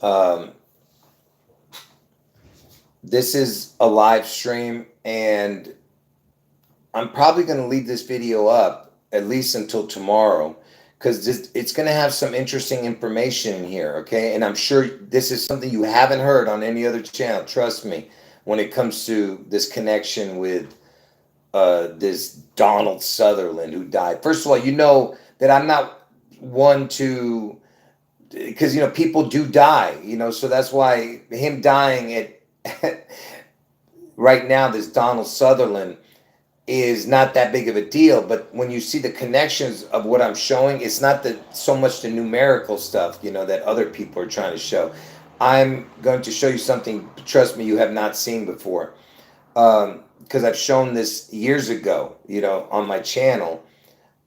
Um, this is a live stream, and I'm probably going to leave this video up at least until tomorrow because it's going to have some interesting information in here, okay? And I'm sure this is something you haven't heard on any other channel, trust me, when it comes to this connection with this Donald Sutherland who died. First of all, you know that I'm not one to, because people do die, so that's why him dying at right now, this Donald Sutherland is not that big of a deal. But when you see the connections of what I'm showing, it's not so much the numerical stuff, that other people are trying to show. I'm going to show you something, trust me, you have not seen before. Because I've shown this years ago, on my channel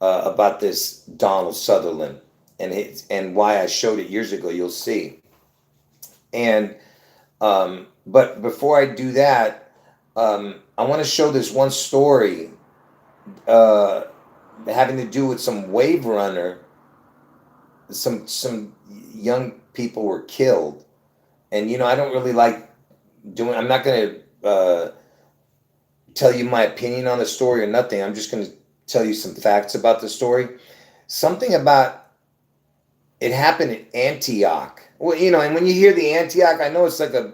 about this Donald Sutherland and why I showed it years ago. You'll see. And but before I do that, I want to show this one story uh, having to do with some wave runner. Some young people were killed, and I don't really like doing. I'm not going to tell you my opinion on the story or nothing. I'm just going to tell you some facts about the story. Something about it happened in Antioch. Well, and when you hear the Antioch, I know it's like a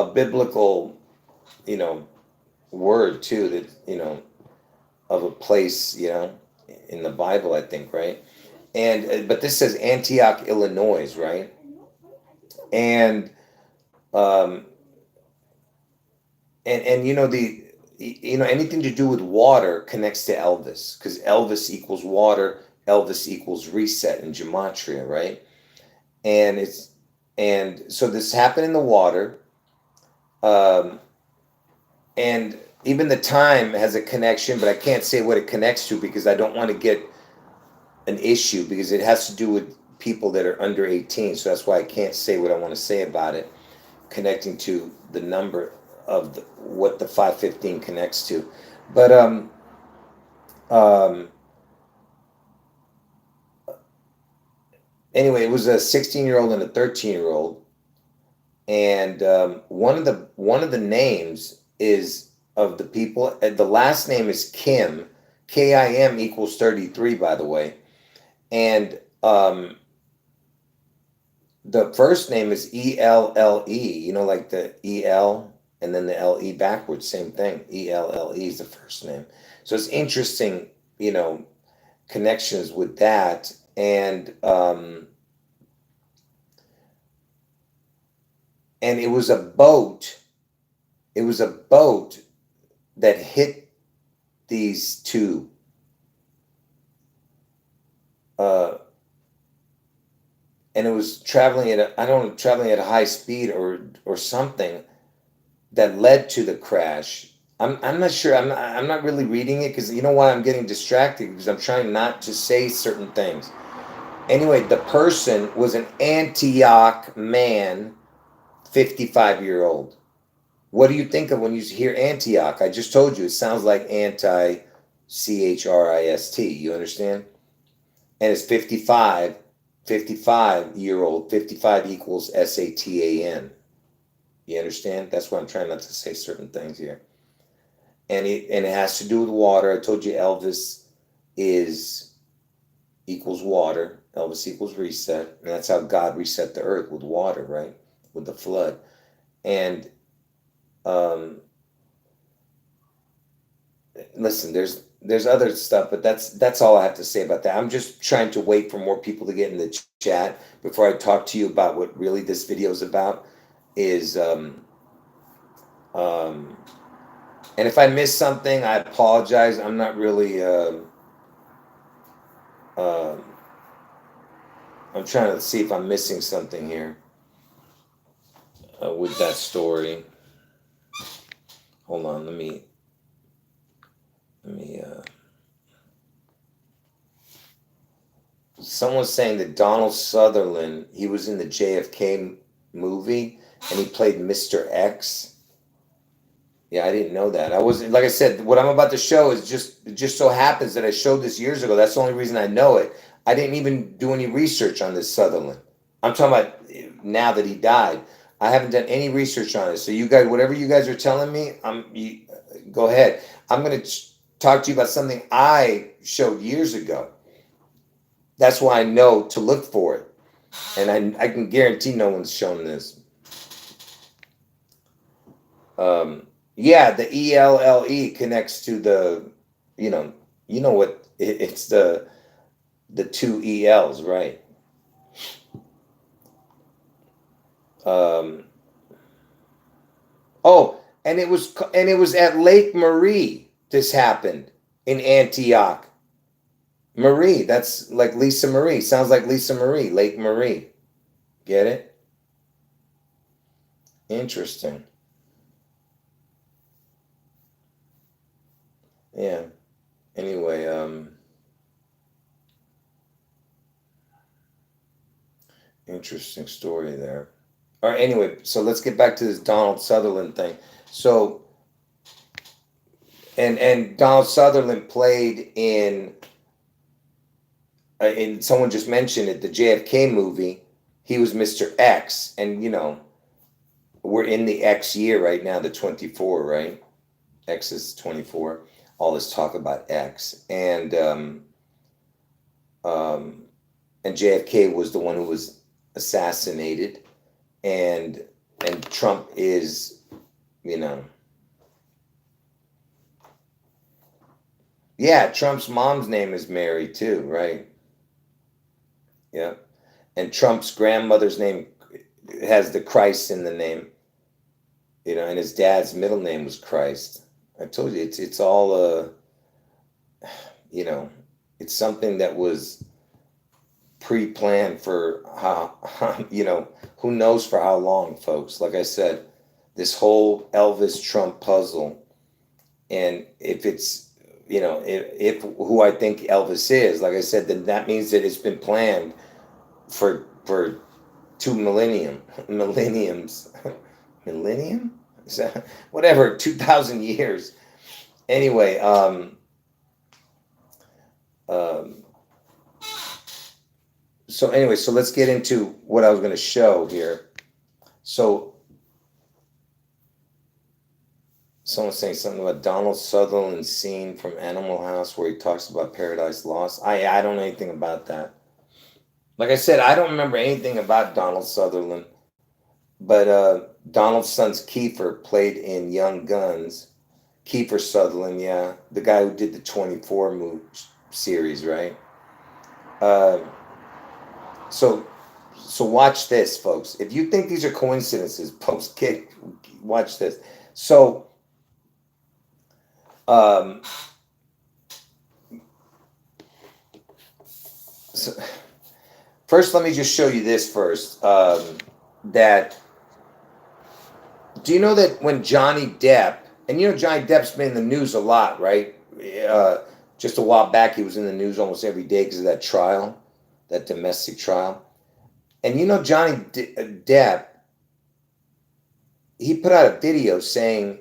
biblical, word too, that, of a place, in the Bible, I think, right? And but this says Antioch, Illinois, right? And um and the anything to do with water connects to Elvis, because Elvis equals water, Elvis equals reset in gematria, right? And it's and so this happened in the water. um and even the time has a connection, but I can't say what it connects to because I don't want to get an issue, because it has to do with people that are under 18. So that's why I can't say what I want to say about it, connecting to the number of what the 515 connects to. But um, anyway, it was a 16-year-old and a 13-year-old, and one of the names is of the people. The last name is Kim. Kim equals 33, by the way, and the first name is ELLE. Like the EL and then the LE backwards, same thing. ELLE is the first name. So it's interesting, connections with that. And it was a boat. It was a boat that hit these two. Uh, and it was traveling traveling at a high speed or something that led to the crash. I'm not sure. I'm not really reading it because you know why I'm getting distracted, because I'm trying not to say certain things. Anyway, the person was an Antioch man, 55-year-old. What do you think of when you hear Antioch? I just told you it sounds like anti, CHRIST. You understand? And it's 55 year old. 55 equals SATAN. You understand? That's why I'm trying not to say certain things here. And it has to do with water. I told you Elvis is equals water. Elvis equals reset. And that's how God reset the earth, with water, right? With the flood. And um, listen, there's other stuff, but that's all I have to say about that. I'm just trying to wait for more people to get in the chat before I talk to you about what really this video is about. Is um, and if I miss something, I apologize. I'm not really. Um I'm trying to see if I'm missing something here with that story. Hold on, let me. Someone's saying that Donald Sutherland, he was in the JFK movie and he played Mr. X. Yeah, I didn't know that. I wasn't, like I said, what I'm about to show is just, it just so happens that I showed this years ago. That's the only reason I know it. I didn't even do any research on this Sutherland. I'm talking about now that he died. I haven't done any research on it. So you guys, whatever you guys are telling me, go ahead. I'm going to talk to you about something I showed years ago. That's why I know to look for it. And I can guarantee no one's shown this. Yeah, the ELLE connects to the, you know what, it's the two ELs, right? Oh, and it was at Lake Marie this happened in Antioch. Marie, that's like Lisa Marie. Sounds like Lisa Marie, Lake Marie. Get it? Interesting. Yeah. Anyway, interesting story there. All right, anyway, so let's get back to this Donald Sutherland thing. So, and Donald Sutherland played in someone just mentioned it, the JFK movie. He was Mr. X, and we're in the X year right now, the 24, right? X is 24. All this talk about X, and JFK was the one who was assassinated, and Trump is, yeah, Trump's mom's name is Mary too, right? Yeah, and Trump's grandmother's name has the Christ in the name, and his dad's middle name was Christ. I told you it's all it's something that was pre-planned for how who knows for how long, folks. Like I said, this whole Elvis Trump puzzle, and if it's if who I think Elvis is, like I said, then that means that it's been planned for 2 millenniums, millennium, whatever, 2,000 years. Anyway, so let's get into what I was going to show here. So someone's saying something about Donald Sutherland's scene from Animal House where he talks about Paradise Lost. I don't know anything about that. Like I said, I don't remember anything about Donald Sutherland, but Donald's son's Kiefer played in Young Guns. Kiefer Sutherland, yeah, the guy who did the 24 movie series, right? So watch this, folks. If you think these are coincidences, folks, watch this. So, first, let me just show you this first. That, do you know that when Johnny Depp, and Johnny Depp's been in the news a lot, right? Just a while back, he was in the news almost every day because of that trial, that domestic trial. And Johnny Depp, he put out a video saying,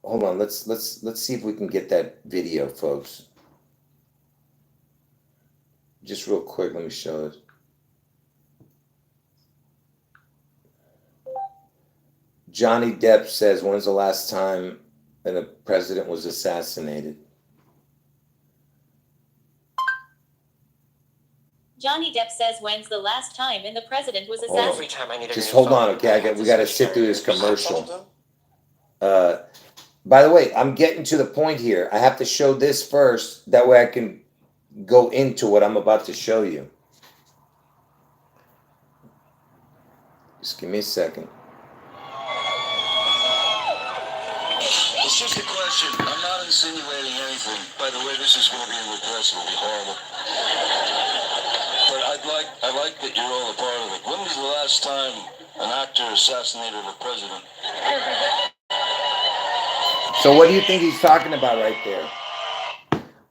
hold on, let's see if we can get that video, folks. Just real quick, let me show it. Johnny Depp says, when's the last time a president was assassinated? Johnny Depp says, when's the last time the president was assassinated? Just hold on, okay? We got to sit through this commercial. By the way, I'm getting to the point here. I have to show this first. That way I can go into what I'm about to show you. Just give me a second. It's just a question. I'm not insinuating anything. By the way, this is going to be in the press. It'll be horrible. But I like that you're all a part of it. When was the last time an actor assassinated a president? So what do you think he's talking about right there?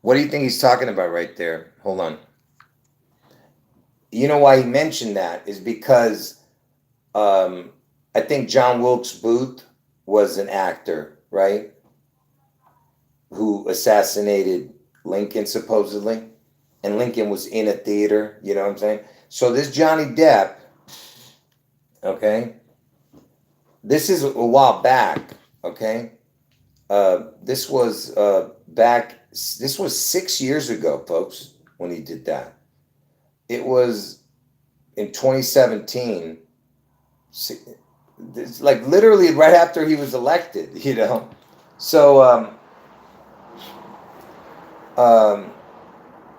What do you think he's talking about right there? Hold on. You know why he mentioned that is because I think John Wilkes Booth was an actor, right? Who assassinated Lincoln supposedly. And Lincoln was in a theater, you know what I'm saying? So this Johnny Depp, okay, this is a while back, okay. This was this was 6 years ago, folks, when he did that. It was in 2017. It's like literally right after he was elected, you know. So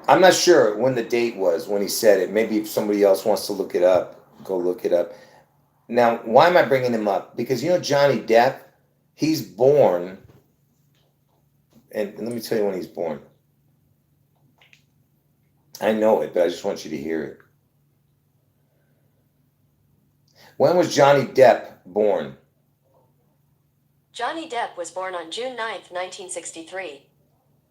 I'm not sure when the date was when he said it. Maybe if somebody else wants to look it up, go look it up. Now, why am I bringing him up? Because you know Johnny Depp, he's born, and let me tell you when he's born. I know it, but I just want you to hear it. When was Johnny Depp born? Johnny Depp was born on June 9th, 1963.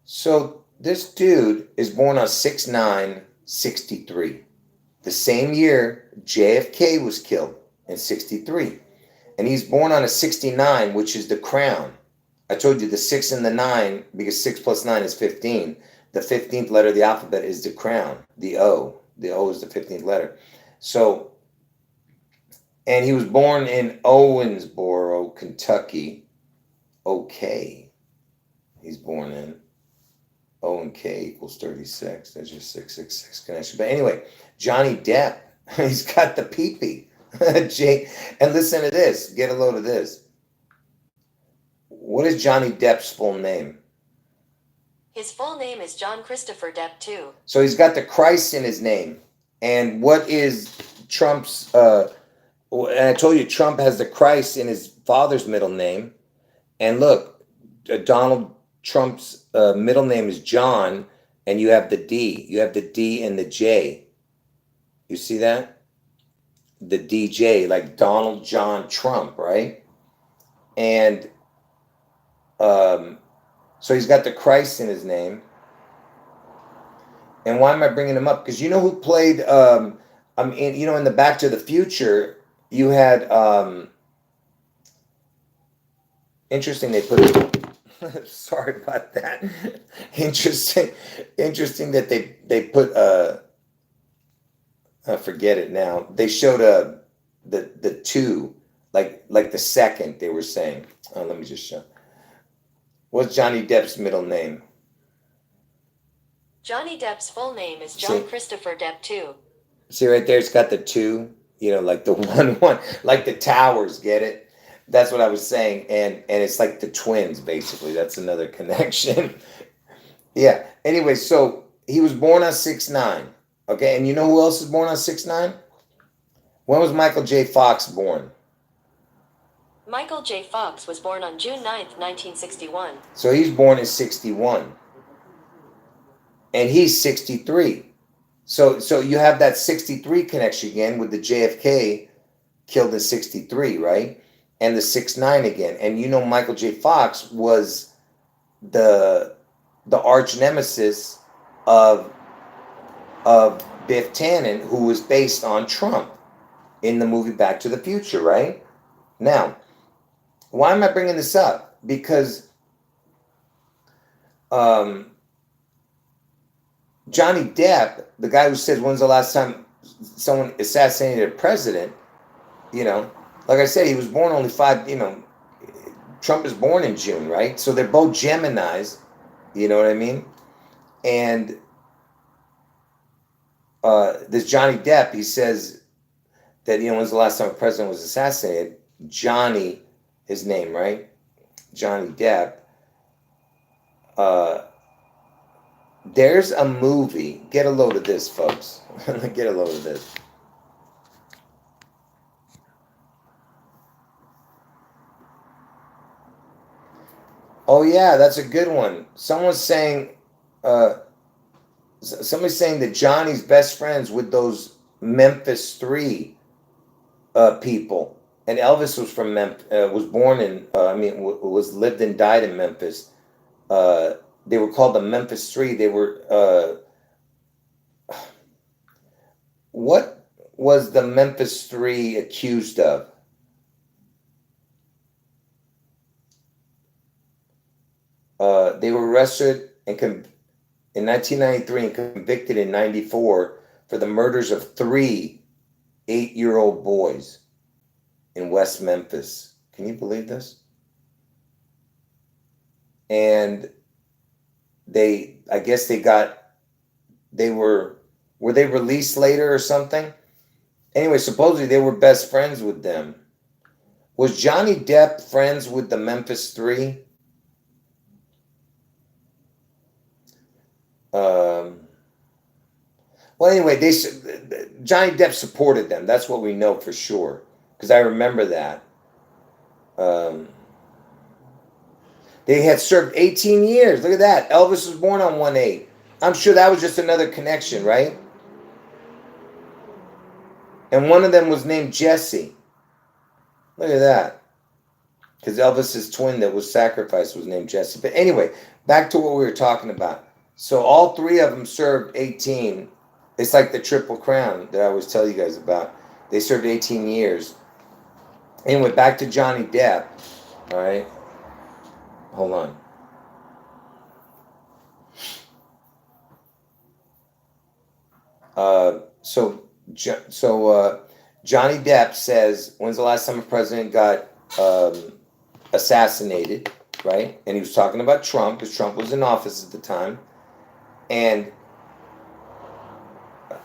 So this dude is born on 6/9/63, the same year JFK was killed in 63. And he's born on a 69, which is the crown. I told you the 6 and the 9, because 6 plus 9 is 15. The 15th letter of the alphabet is the crown, the O. The O is the 15th letter. So, and he was born in Owensboro, Kentucky. Okay. He's born in O and K equals 36. There's your 666 connection. But anyway, Johnny Depp, he's got the pee-pee. Jake, and listen to this. Get a load of this. What is Johnny Depp's full name? His full name is John Christopher Depp II. So he's got the Christ in his name. And what is Trump's, and I told you Trump has the Christ in his father's middle name. And look, Donald Trump's middle name is John, and you have the D. You have the D and the J. You see that? The DJ, like Donald John Trump, right? And so he's got the Christ in his name. And why am I bringing him up? Because you know who played, you know, in the Back to the Future, you had, interesting they put it, sorry about that. Interesting that they put, I forget it now. They showed the 2, like the second they were saying. Oh, let me just show. What's Johnny Depp's middle name? Johnny Depp's full name is John Christopher Depp II. See right there, it's got the 2, you know, like the 1, like the towers, get it? That's what I was saying. And it's like the twins, basically. That's another connection. Yeah. Anyway, so he was born on 6/9. Okay, and you know who else is born on 6/9? When was Michael J. Fox born? Michael J. Fox was born on June 9th, 1961. So he's born in 61. And he's 63. So you have that 63 connection again with the JFK killed in 63, right? And the 6/9 again. And you know Michael J. Fox was the arch nemesis of Biff Tannen, who was based on Trump in the movie Back to the Future, right? Now, why am I bringing this up? Because Johnny Depp, the guy who said, when's the last time someone assassinated a president, you know, like I said, he was born only 5, you know, Trump is born in June, right? So they're both Geminis, you know what I mean? And this Johnny Depp, he says that, you know, when's the last time a president was assassinated? Johnny, his name, right? Johnny Depp. There's a movie. Get a load of this, folks. Get a load of this. Oh yeah, that's a good one. Someone's saying, somebody's saying that Johnny's best friends with those Memphis 3 people, and Elvis was from was born in, was lived and died in Memphis. They were called the Memphis 3. They were, what was the Memphis 3 accused of? They were arrested in 1993 and convicted in 94 for the murders of 3 8-year-old boys in West Memphis. Can you believe this? And I guess were they released later or something? Anyway, supposedly they were best friends with them. Was Johnny Depp friends with the Memphis 3? Well, anyway, Johnny Depp supported them. That's what we know for sure, because I remember that. They had served 18 years. Look at that. Elvis was born on 1/8. I'm sure that was just another connection, right? And one of them was named Jesse. Look at that. Because Elvis's twin that was sacrificed was named Jesse. But anyway, back to what we were talking about. So all 3 of them served 18. It's like the Triple Crown that I always tell you guys about. They served 18 years. Anyway, back to Johnny Depp. All right. Hold on. Johnny Depp says, when's the last time a president got assassinated, right? And he was talking about Trump, because Trump was in office at the time. And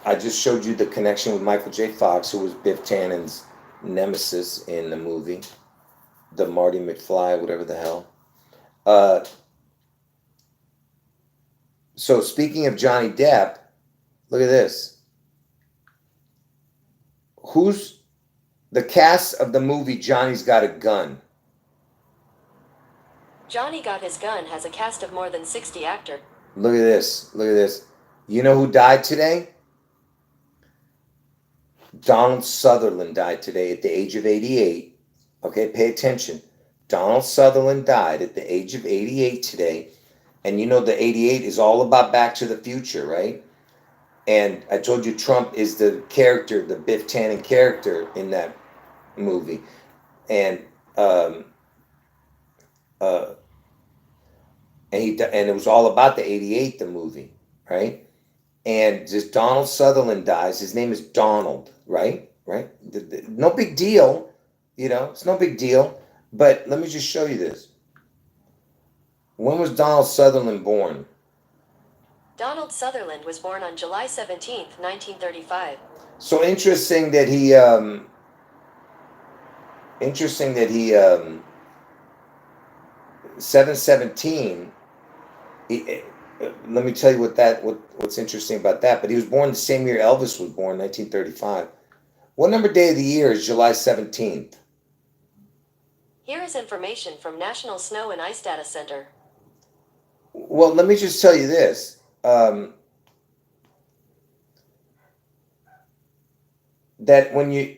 I just showed you the connection with Michael J. Fox, who was Biff Tannen's nemesis in the movie, the Marty McFly, whatever the hell. So speaking of Johnny Depp, look at this. Who's the cast of the movie Johnny's Got a Gun? Johnny Got His Gun has a cast of more than 60 actors. Look at this. Look at this. You know who died today? Donald Sutherland died today at the age of 88. Okay, pay attention. Donald Sutherland died at the age of 88 today. And you know the 88 is all about Back to the Future, right? And I told you Trump is the character, the Biff Tannen character in that movie. And it was all about the 88, the movie, right? And just Donald Sutherland dies. His name is Donald, right? Right? No big deal. You know, it's no big deal. But let me just show you this. When was Donald Sutherland born? Donald Sutherland was born on July 17th, 1935. So interesting that he 7/17. Let me tell you what's interesting about that. But he was born the same year Elvis was born, 1935. What number day of the year is July 17th? Here is information from National Snow and Ice Data Center. Well, let me just tell you this. That when you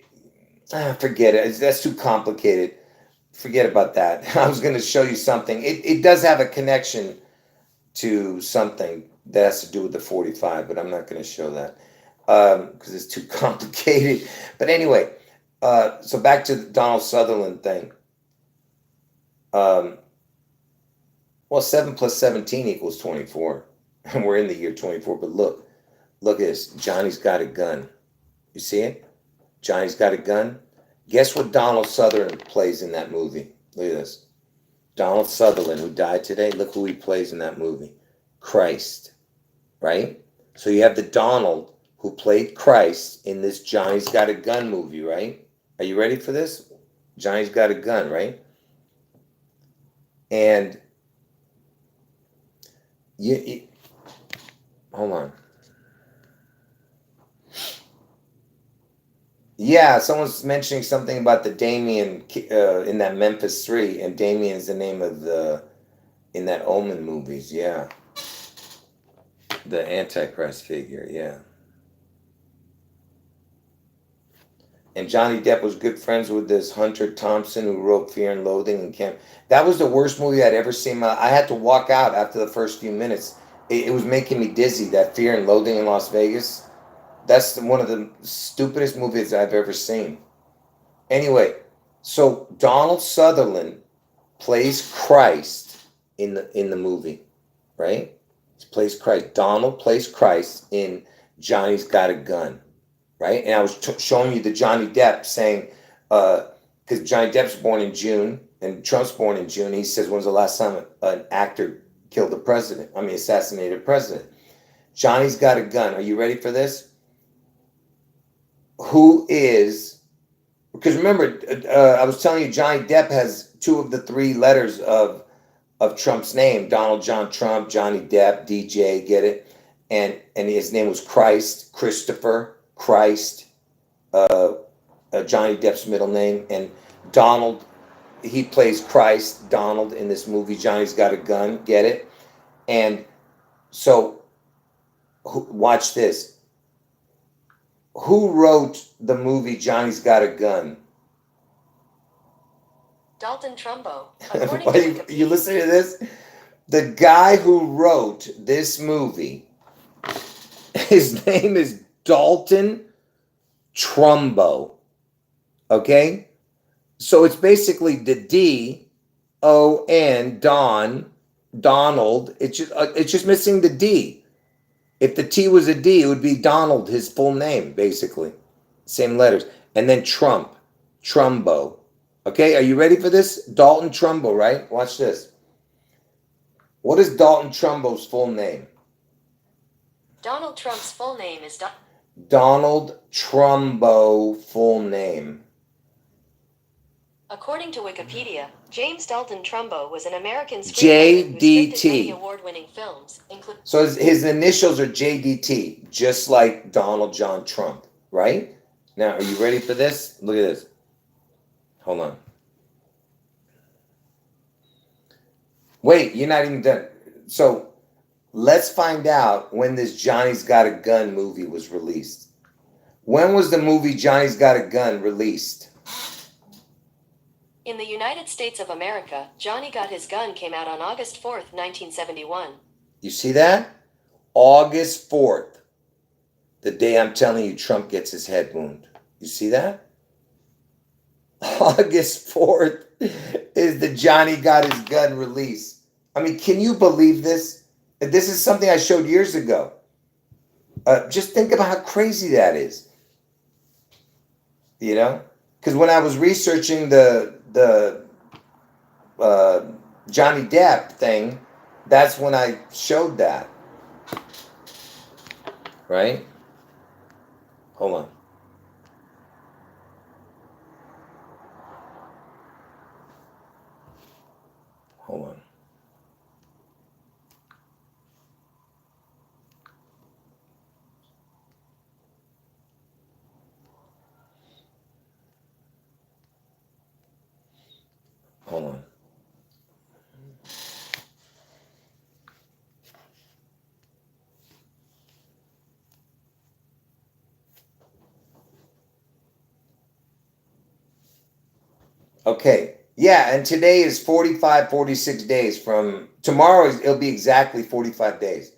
forget it, that's too complicated. Forget about that. I was going to show you something. It does have a connection to something that has to do with the 45, but I'm not going to show that because it's too complicated. But anyway, so back to the Donald Sutherland thing. Well, 7 plus 17 equals 24. And we're in the year 24. But look at this. Johnny's Got a Gun. You see it? Johnny's Got a Gun. Guess what Donald Sutherland plays in that movie? Look at this. Donald Sutherland, who died today, look who he plays in that movie. Christ. Right? So you have the Donald who played Christ in this Johnny's Got a Gun movie, right? Are you ready for this? Johnny's Got a Gun, right? And hold on. Yeah, someone's mentioning something about the Damien in that Memphis 3, and Damien is the name of in that Omen movies, yeah. The Antichrist figure, yeah. And Johnny Depp was good friends with this Hunter Thompson who wrote Fear and Loathing and Camp. That was the worst movie I'd ever seen. I had to walk out after the first few minutes. It was making me dizzy, that Fear and Loathing in Las Vegas. That's one of the stupidest movies I've ever seen. Anyway, so Donald Sutherland plays Christ in the movie, right? He plays Christ. Donald plays Christ in Johnny's got a gun, right? And I was showing you the Johnny Depp saying, because Johnny Depp's born in June and Trump's born in June. He says, when's the last time an actor killed the president? I mean, assassinated a president. Johnny's got a gun. Are you ready for this? Who is, because remember, I was telling you, Johnny Depp has 2 of the 3 letters of Trump's name: Donald John Trump, Johnny Depp, DJ, get it? And his name was Christ, Christopher Christ, Johnny Depp's middle name, and Donald, he plays Christ, Donald, in this movie, Johnny's Got a Gun, get it? And so, watch this. Who wrote the movie Johnny's Got a Gun? Dalton Trumbo. According to Wikipedia, you listen to this? The guy who wrote this movie, his name is Dalton Trumbo. Okay? So it's basically the D-O-N, Donald. It's just missing the D. If the T was a D, it would be Donald, his full name, basically. Same letters. And then Trump, Trumbo. Okay, are you ready for this? Dalton Trumbo, right? Watch this. What is Dalton Trumbo's full name? Donald Trump's full name is Donald Trumbo, full name. According to Wikipedia, James Dalton Trumbo was an American screenwriter who scripted many award-winning films, including. So his initials are JDT, just like Donald John Trump, right? Now, are you ready for this? Look at this. Hold on. Wait, you're not even done. So let's find out when this Johnny's Got a Gun movie was released. When was the movie Johnny's Got a Gun released? In the United States of America, Johnny Got His Gun came out on August 4th, 1971. You see that? August 4th. The day I'm telling you Trump gets his head wound. You see that? August 4th is the Johnny Got His Gun release. I mean, can you believe this? This is something I showed years ago. Just think about how crazy that is. You know? Because when I was researching the Johnny Depp thing, that's when I showed that. Right? Hold on. Hold on. Hold on. Okay. Yeah, and today is 46 days from tomorrow. It'll be exactly 45 days.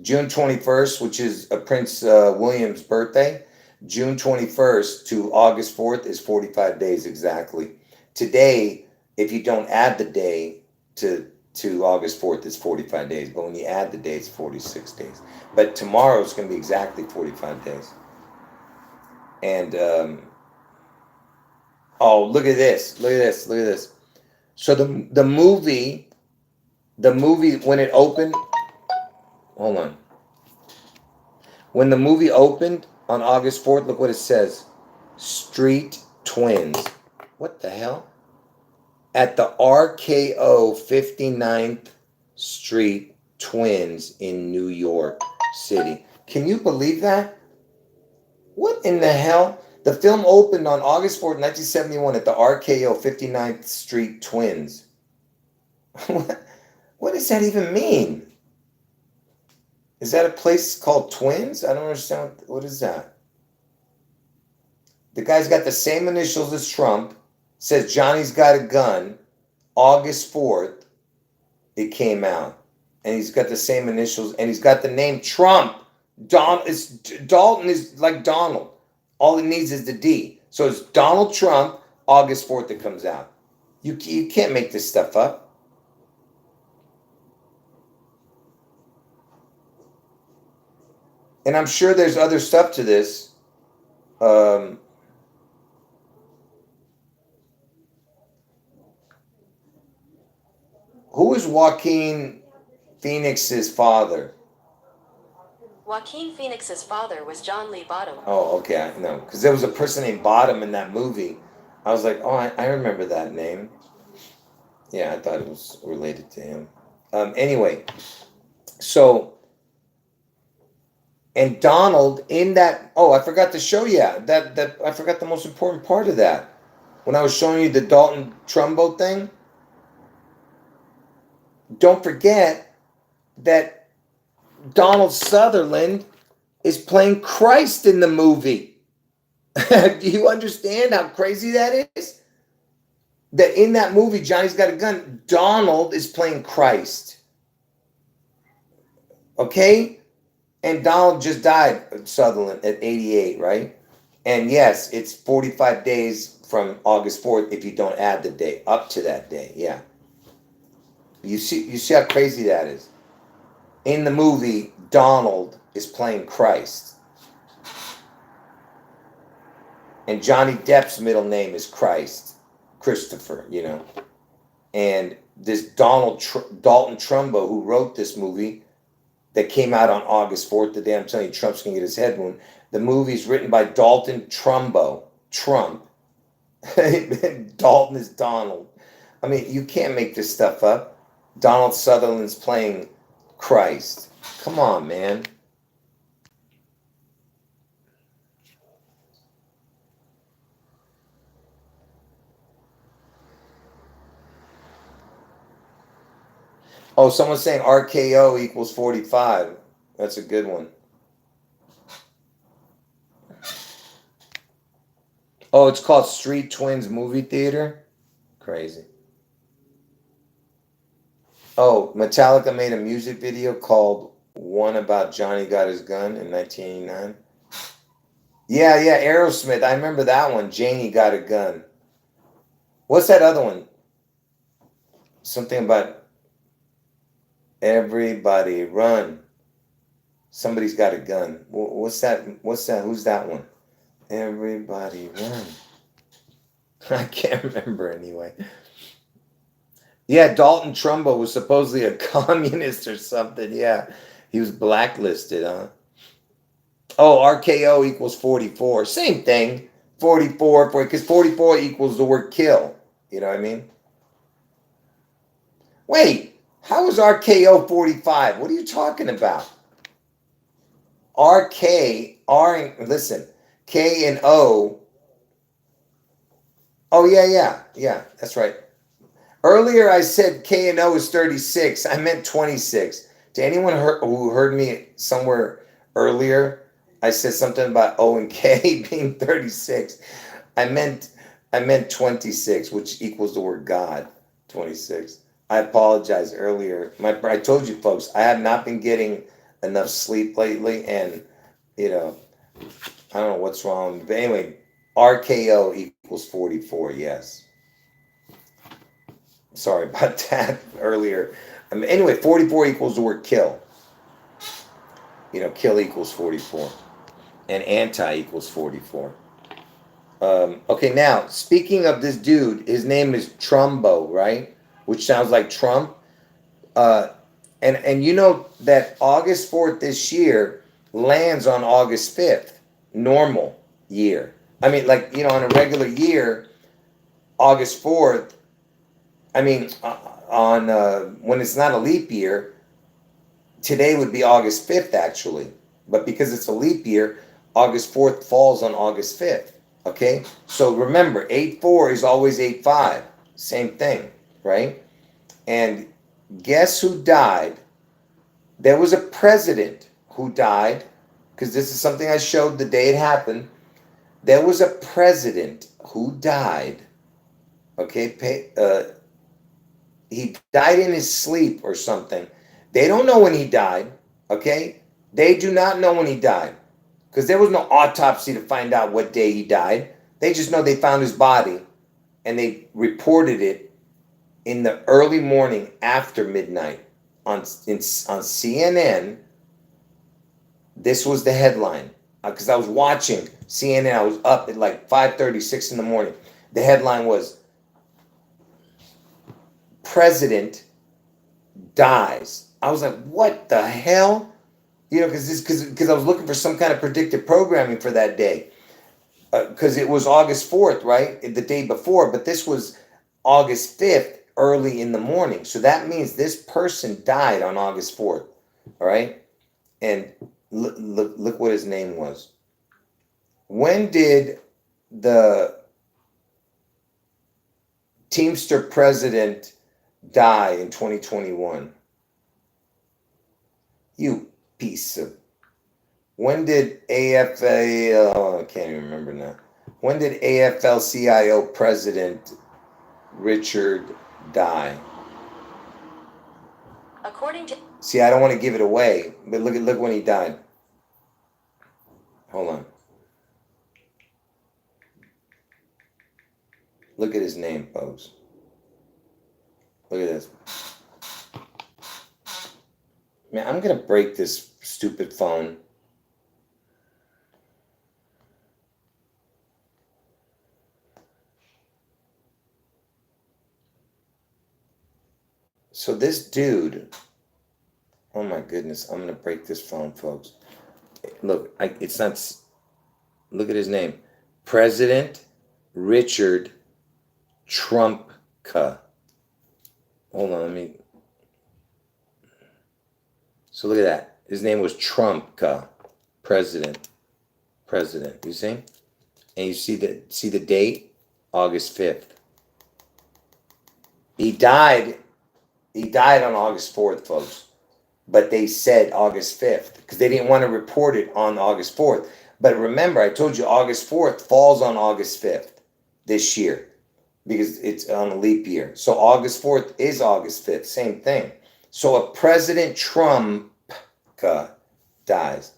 June 21st, which is Prince William's birthday. June 21st to August 4th is 45 days exactly. Today, if you don't add the day to August 4th, it's 45 days. But when you add the day, it's 46 days. But tomorrow is going to be exactly 45 days. And, oh, look at this. Look at this. Look at this. So the movie, when it opened, hold on. When the movie opened on August 4th, look what it says. Street Twins. What the hell? At the RKO 59th Street Twins in New York City. Can you believe that? What in the hell? The film opened on August 4th, 1971 at the RKO 59th Street Twins. What does that even mean? Is that a place called Twins? I don't understand. What is that? The guy's got the same initials as Trump. Says Johnny's Got a Gun. August 4th, it came out. And he's got the same initials. And he's got the name Trump. Dalton is like Donald. All it needs is the D. So it's Donald Trump, August 4th it comes out. You can't make this stuff up. And I'm sure there's other stuff to this. Who is Joaquin Phoenix's father? Joaquin Phoenix's father was John Lee Bottom. Oh, okay, I know. Because there was a person named Bottom in that movie. I was like, oh, I remember that name. Yeah, I thought it was related to him. Anyway, so, and Donald in that, oh, I forgot to show you that I forgot the most important part of that. When I was showing you the Dalton Trumbo thing, don't forget that Donald Sutherland is playing Christ in the movie. Do you understand how crazy that is? That in that movie, Johnny's Got a Gun, Donald is playing Christ. Okay? And Donald just died, Sutherland, at 88, right? And yes, it's 45 days from August 4th if you don't add the day, up to that day, yeah. You see how crazy that is? In the movie, Donald is playing Christ. And Johnny Depp's middle name is Christ. Christopher, you know. And this Dalton Trumbo, who wrote this movie that came out on August 4th, the day I'm telling you Trump's going to get his head wound. The movie's written by Dalton Trumbo. Trump. Dalton is Donald. I mean, you can't make this stuff up. Donald Sutherland's playing Christ. Come on, man. Oh, someone's saying RKO equals 45. That's a good one. Oh, it's called Street Twins Movie Theater? Crazy. Oh, Metallica made a music video called One About Johnny Got His Gun in 1989. Yeah, Aerosmith. I remember that one. Janie Got a Gun. What's that other one? Something about everybody run. Somebody's got a gun. What's that? Who's that one? Everybody run. I can't remember anyway. Yeah, Dalton Trumbo was supposedly a communist or something. Yeah, he was blacklisted, huh? Oh, RKO equals 44. Same thing. 44, because 44 equals the word kill. You know what I mean? Wait, how is RKO 45? What are you talking about? Listen, K and O. Oh, yeah, that's right. Earlier I said K and O is 36. I meant 26. To anyone who heard me somewhere earlier, I said something about O and K being 36. I meant 26, which equals the word God, 26. I apologize earlier. I told you folks, I have not been getting enough sleep lately, and you know, I don't know what's wrong. But anyway, RKO equals 44, yes. Sorry about that earlier. Anyway, 44 equals the word kill. You know, kill equals 44. And anti equals 44. Okay, now, speaking of this dude, his name is Trumbo, right? Which sounds like Trump. And you know that August 4th this year lands on August 5th. Normal year. I mean, like, you know, on a regular year, August 4th, when it's not a leap year, today would be August 5th, actually. But because it's a leap year, August 4th falls on August 5th. Okay? So remember, 8-4 is always 8-5. Same thing, right? And guess who died? There was a president who died, because this is something I showed the day it happened. There was a president who died. Okay? He died in his sleep or something. They don't know when he died, okay? They do not know when he died because there was no autopsy to find out what day he died. They just know they found his body and they reported it in the early morning after midnight on CNN. This was the headline because I was watching CNN. I was up at like 5:36 in the morning. The headline was President dies. I was like, what the hell? You know, because I was looking for some kind of predictive programming for that day. Because it was August 4th, right? The day before, but this was August 5th, early in the morning. So that means this person died on August 4th, all right? And look what his name was. When did the Teamster president die in 2021? You piece of... When did AFL... I can't even remember now. When did AFL-CIO president Richard die? According to... See, I don't want to give it away, but look when he died. Hold on. Look at his name, folks. Look at this. Man, I'm going to break this stupid phone. So this dude, oh my goodness, I'm going to break this phone, folks. Look, it's not, look at his name. President Richard Trumpka. Hold on, let me. So look at that. His name was Trumpka. President. You see? And you see the date? August 5th. He died on August 4th, folks. But they said August 5th because they didn't want to report it on August 4th. But remember, I told you August 4th falls on August 5th this year because it's on a leap year. So August 4th is August 5th, same thing. So a President Trump dies.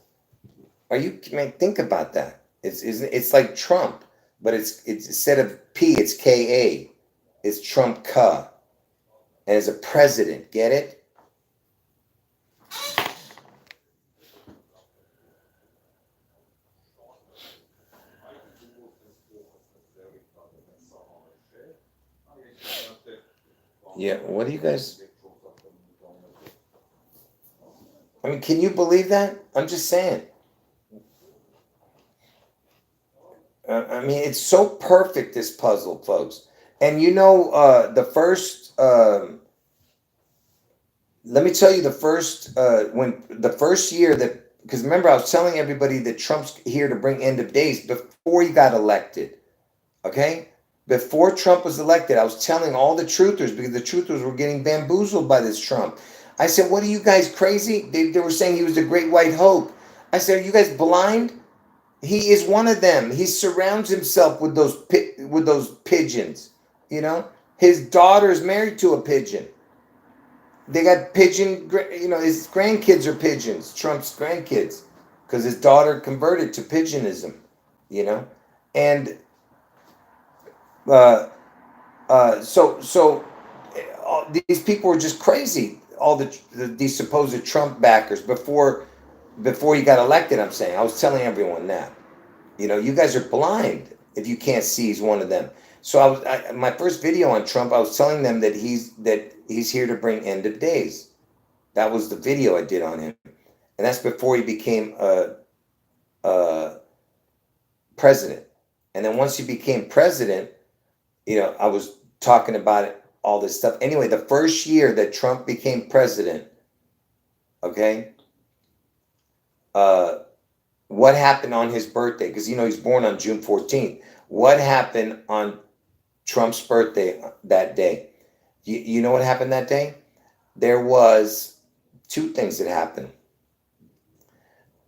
Man, think about that. It's like Trump, but it's instead of P, it's K-A. It's Trumpka. And it's a president, get it? Yeah, what do you guys... I mean, can you believe that? I'm just saying. I mean, it's so perfect, this puzzle, folks. And you know, the first... let me tell you the first... when the first year that... Because remember, I was telling everybody that Trump's here to bring end of days before he got elected. Okay? Before Trump was elected, I was telling all the truthers, because the truthers were getting bamboozled by this Trump. I said, what are you guys crazy? They were saying he was the great white hope. I said, are you guys blind? He is one of them. He surrounds himself with those pigeons. You know? His daughter's married to a pigeon. They got pigeon, you know, his grandkids are pigeons, Trump's grandkids, because his daughter converted to pigeonism, you know? And... So these people were just crazy. All these supposed Trump backers before he got elected. I'm saying, I was telling everyone that, you know, you guys are blind if you can't see he's one of them. So my first video on Trump, I was telling them that he's here to bring end of days. That was the video I did on him, and that's before he became president. And then once he became president, you know, I was talking about it, all this stuff. Anyway, the first year that Trump became president, okay, what happened on his birthday? Because, you know, he's born on June 14th. What happened on Trump's birthday that day? You know what happened that day? There was two things that happened.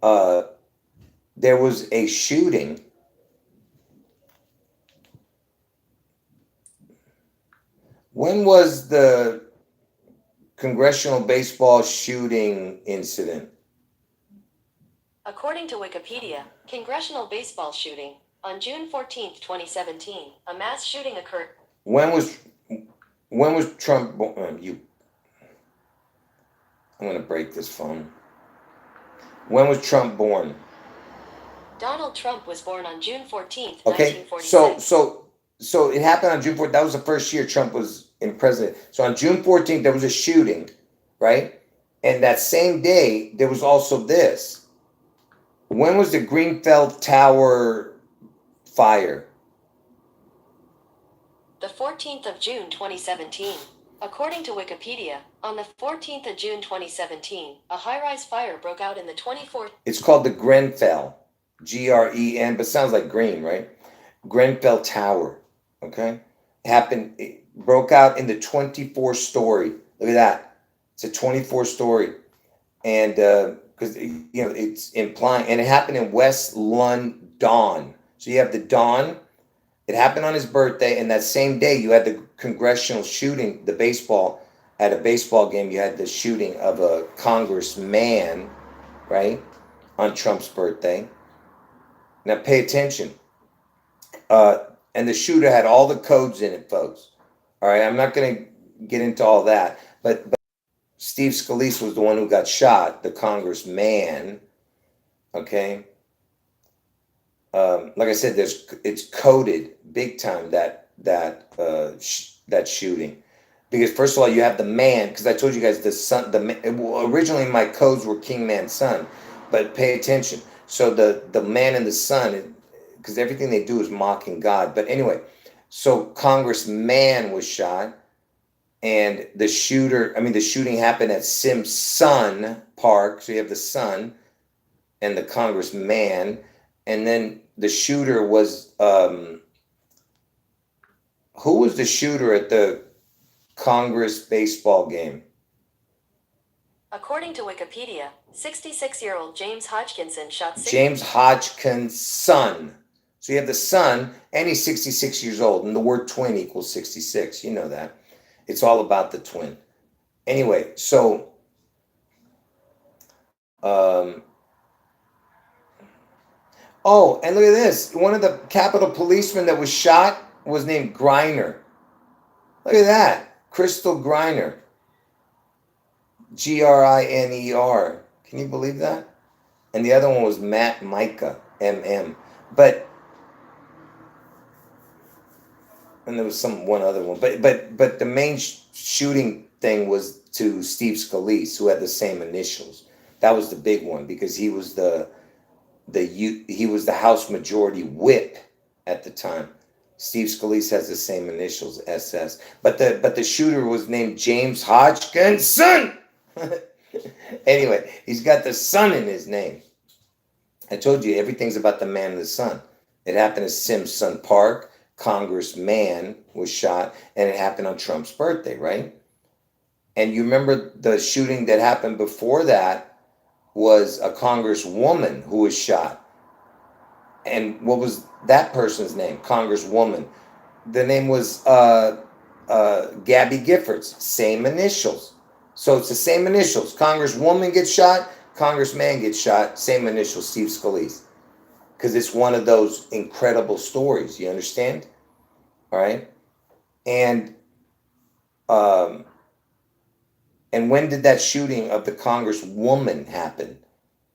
There was a shooting. When was the congressional baseball shooting incident? According to Wikipedia, congressional baseball shooting, on June 14th, 2017, a mass shooting occurred. When was Trump born? I'm going to break this phone. When was Trump born? Donald Trump was born on June 14th, Okay, 1946. so it happened on June 14th. That was the first year Trump was in president. So on June 14th, there was a shooting, right? And that same day, there was also this. When was the Greenfeld Tower fire? The 14th of June 2017. According to Wikipedia, on the 14th of June 2017, a high-rise fire broke out in the 24th. It's called the Grenfell, Gren, but sounds like green, right? Grenfell Tower, okay? It broke out in the 24-story. Look at that. It's a 24-story. And because, it's implying, and it happened in West London. So you have the Don. It happened on his birthday, and that same day you had the congressional shooting, at a baseball game, you had the shooting of a congressman, right, on Trump's birthday. Now pay attention. And the shooter had all the codes in it, folks. All right, I'm not going to get into all that, but Steve Scalise was the one who got shot, the congressman, okay? Like I said, it's coded big time, that shooting, because first of all you have the man, because I told you guys the son, originally my codes were king, man, son, but pay attention. So the man and the son, because everything they do is mocking God. But anyway, so congressman was shot, and the shooting happened at Simpson Park. So you have the son and the congressman. And then the shooter was, who was the shooter at the Congress baseball game? According to Wikipedia, 66-year-old James Hodgkinson shot James Hodgkin's son. So you have the son, and he's 66 years old, and the word twin equals 66. You know that. It's all about the twin. Anyway, so oh, and look at this. One of the Capitol policemen that was shot was named Griner. Look at that. Crystal Griner. Griner. Can you believe that? And the other one was Matt Micah, MM. And there was one other one. But the main shooting thing was to Steve Scalise, who had the same initials. That was the big one, because he was he was the House Majority Whip at the time. Steve Scalise has the same initials, SS. But the shooter was named James Hodgkinson. Anyway, he's got the son in his name. I told you everything's about the man and the son. It happened at Simpson Park. Congressman was shot, and it happened on Trump's birthday, right? And you remember the shooting that happened before that was a congresswoman who was shot. And what was that person's name? Congresswoman. The name was Gabby Giffords. Same initials. So it's the same initials. Congresswoman gets shot, congressman gets shot, same initials, Steve Scalise. Because it's one of those incredible stories. You understand? All right? And when did that shooting of the congresswoman happen?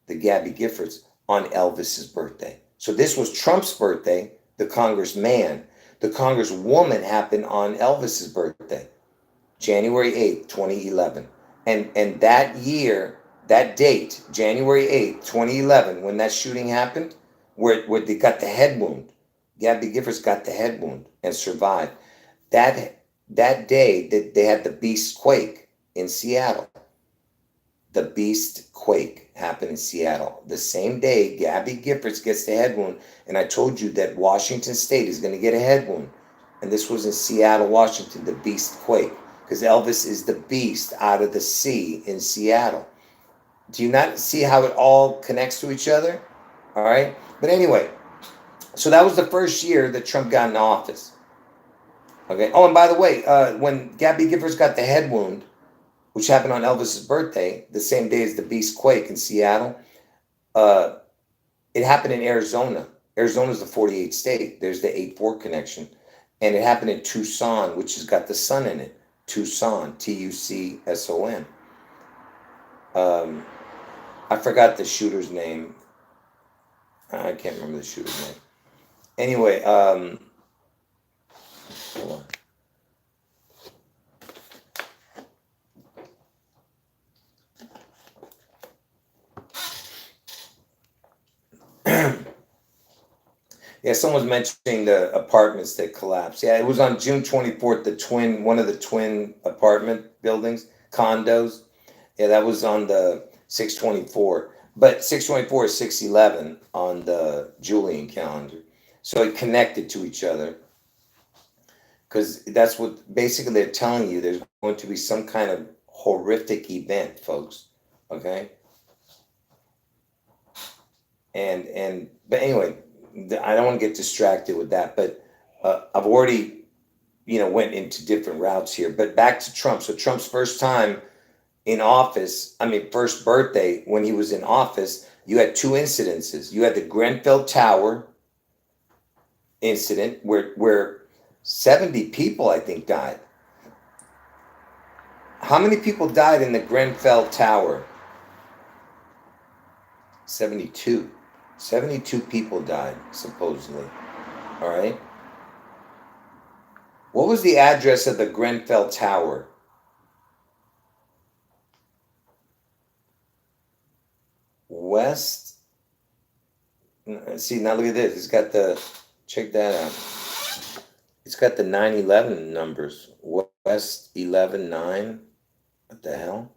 The Gabby Giffords, on Elvis's birthday. So this was Trump's birthday, the congressman. The congresswoman happened on Elvis's birthday, January 8th, 2011. And that year, that date, January 8th, 2011, when that shooting happened, where they got the head wound, Gabby Giffords got the head wound and survived. That day, they had the Beast Quake in Seattle. The Beast Quake happened in Seattle. The same day, Gabby Giffords gets the head wound. And I told you that Washington State is going to get a head wound. And this was in Seattle, Washington, the Beast Quake. Because Elvis is the beast out of the sea in Seattle. Do you not see how it all connects to each other? All right? But anyway, so that was the first year that Trump got in office. Okay. Oh, and by the way, when Gabby Giffords got the head wound, which happened on Elvis's birthday, the same day as the Beast Quake in Seattle, it happened in Arizona. Arizona is the 48th state. There's the 8-4 connection. And it happened in Tucson, which has got the sun in it. Tucson, Tucson. I I forgot the shooter's name. I can't remember the shooter's name. Anyway, hold on. Yeah, someone's mentioning the apartments that collapsed. Yeah, it was on June 24th, one of the twin apartment buildings, condos. Yeah, that was on the 624. But 624 is 611 on the Julian calendar. So it connected to each other. Because that's what basically they're telling you, there's going to be some kind of horrific event, folks. Okay? But anyway, I don't want to get distracted with that, but I've already, went into different routes here. But back to Trump. So Trump's first time in office, first birthday when he was in office, you had two incidences. You had the Grenfell Tower incident where 70 people, I think, died. How many people died in the Grenfell Tower? 72. 72 people died, supposedly. All right. What was the address of the Grenfell Tower? West. See, now look at this. Check that out. It's got the 9/11 numbers. West 11-9. What the hell?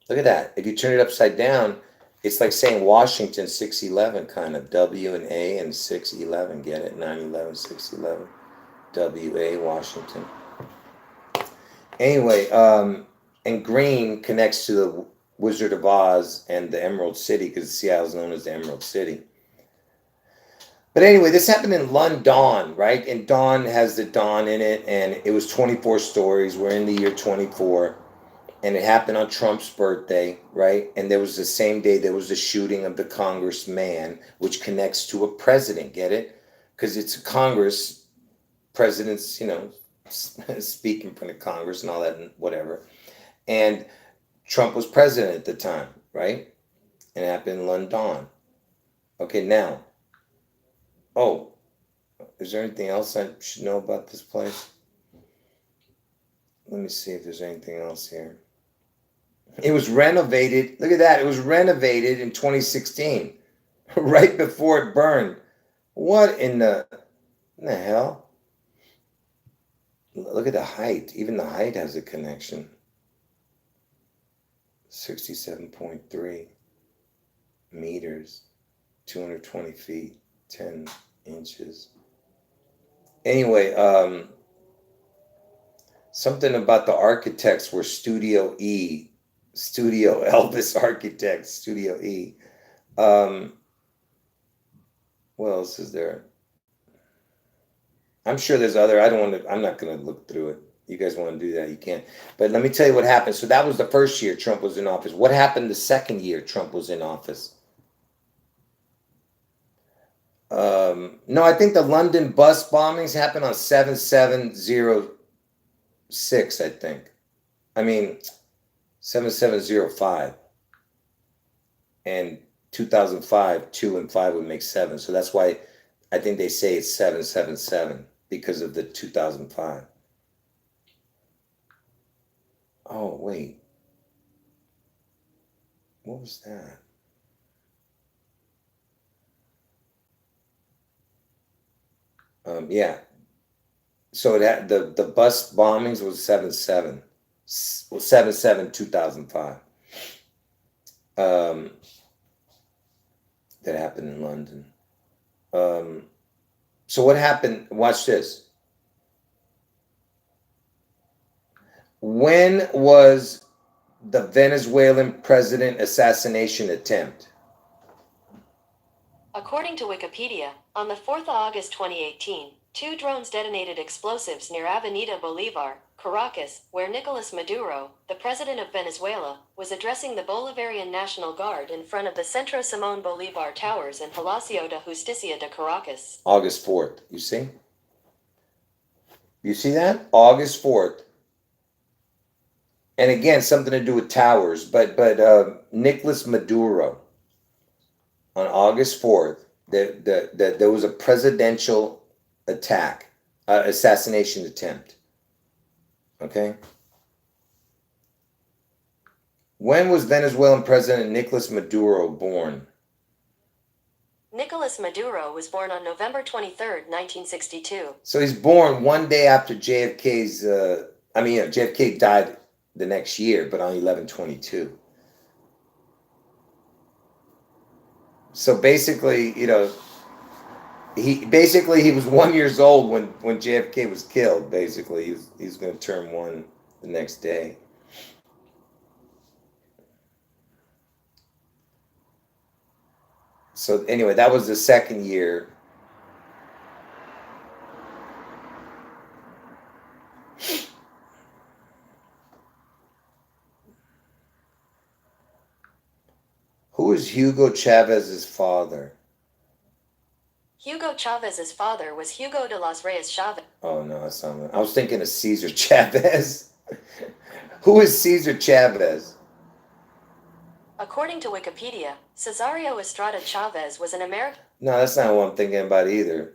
Look at that. If you turn it upside down, it's like saying Washington 611, kind of. W and A and 611. Get it? 9/11, 611. W-A, Washington. Anyway, and green connects to the Wizard of Oz and the Emerald City, because Seattle is known as the Emerald City. But anyway, this happened in London, right? And Dawn has the Dawn in it, and it was 24 stories. We're in the year 24. And it happened on Trump's birthday, right? And there was the same day there was the shooting of the congressman, which connects to a president, get it? Because it's a Congress, presidents, speak in front of Congress and all that and whatever. And Trump was president at the time, right? And it happened in London. Okay, now, is there anything else I should know about this place? Let me see if there's anything else here. It was renovated. Look at that. It was renovated in 2016, right before it burned. What in the hell? Look at the height. Even the height has a connection. 67.3 meters, 220 feet, 10 inches. Anyway, something about the architects were Studio Elvis Architects, Studio E. What else is there? I'm sure there's other, I'm not going to look through it. You guys want to do that, you can. But let me tell you what happened. So that was the first year Trump was in office. What happened the second year Trump was in office? No, I think the London bus bombings happened on 7706, I think. 7705. And 2005, 2 and 5 would make 7. So that's why I think they say it's 777, because of the 2005. Oh, wait. What was that? Yeah. So it had the bus bombings was 7/7. 7/7/2005. That happened in London. So what happened? Watch this. When was the Venezuelan president assassination attempt? According to Wikipedia, on the 4th of August 2018, 2 drones detonated explosives near Avenida Bolívar, Caracas, where Nicolas Maduro, the president of Venezuela, was addressing the Bolivarian National Guard in front of the Centro Simón Bolívar Towers in Palacio de Justicia de Caracas. August 4th, you see? You see that? August 4th. And again, something to do with towers, but Nicolas Maduro on August 4th, there was a presidential attack, assassination attempt. Okay. When was Venezuelan President Nicolas Maduro born? Nicolas Maduro was born on November 23rd, 1962. So he's born one day after JFK's, JFK died the next year, but on 11/22. So basically, he was 1 year old when JFK was killed. Basically, he's going to turn one the next day. So anyway, that was the second year. Who is Hugo Chavez's father? Hugo Chavez's father was Hugo de los Reyes Chavez. Oh no, that's not. I was thinking of Cesar Chavez. Who is Cesar Chavez? According to Wikipedia, Cesario Estrada Chavez was an American. No, that's not what I'm thinking about either.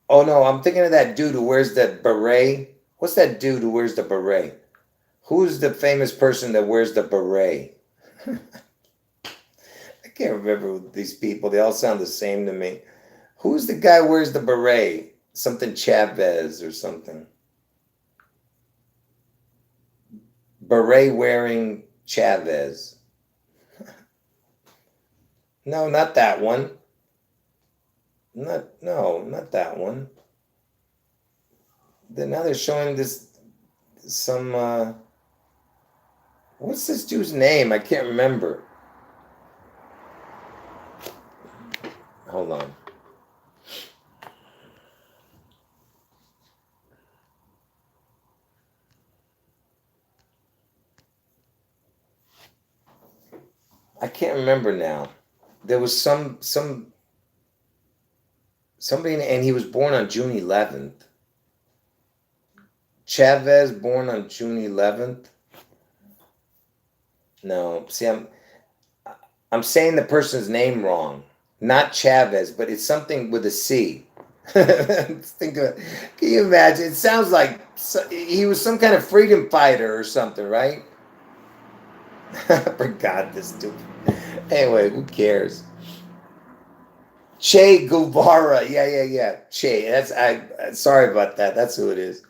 Oh no, I'm thinking of that dude who wears that beret. What's that dude who wears the beret? Who's the famous person that wears the beret? I can't remember these people. They all sound the same to me. Who's the guy who wears the beret? Something Chavez or something. Beret wearing Chavez. No, not that one. Not that one. Now they're showing what's this dude's name? I can't remember. Hold on. I can't remember now. There was somebody, and he was born on June 11th. Chavez born on June 11th. No, see, I'm saying the person's name wrong. Not Chavez, but it's something with a C. Think of it. Can you imagine? It sounds like he was some kind of freedom fighter or something, right? I forgot this dude. Anyway, who cares? Che Guevara. Yeah. Che. Sorry about that. That's who it is.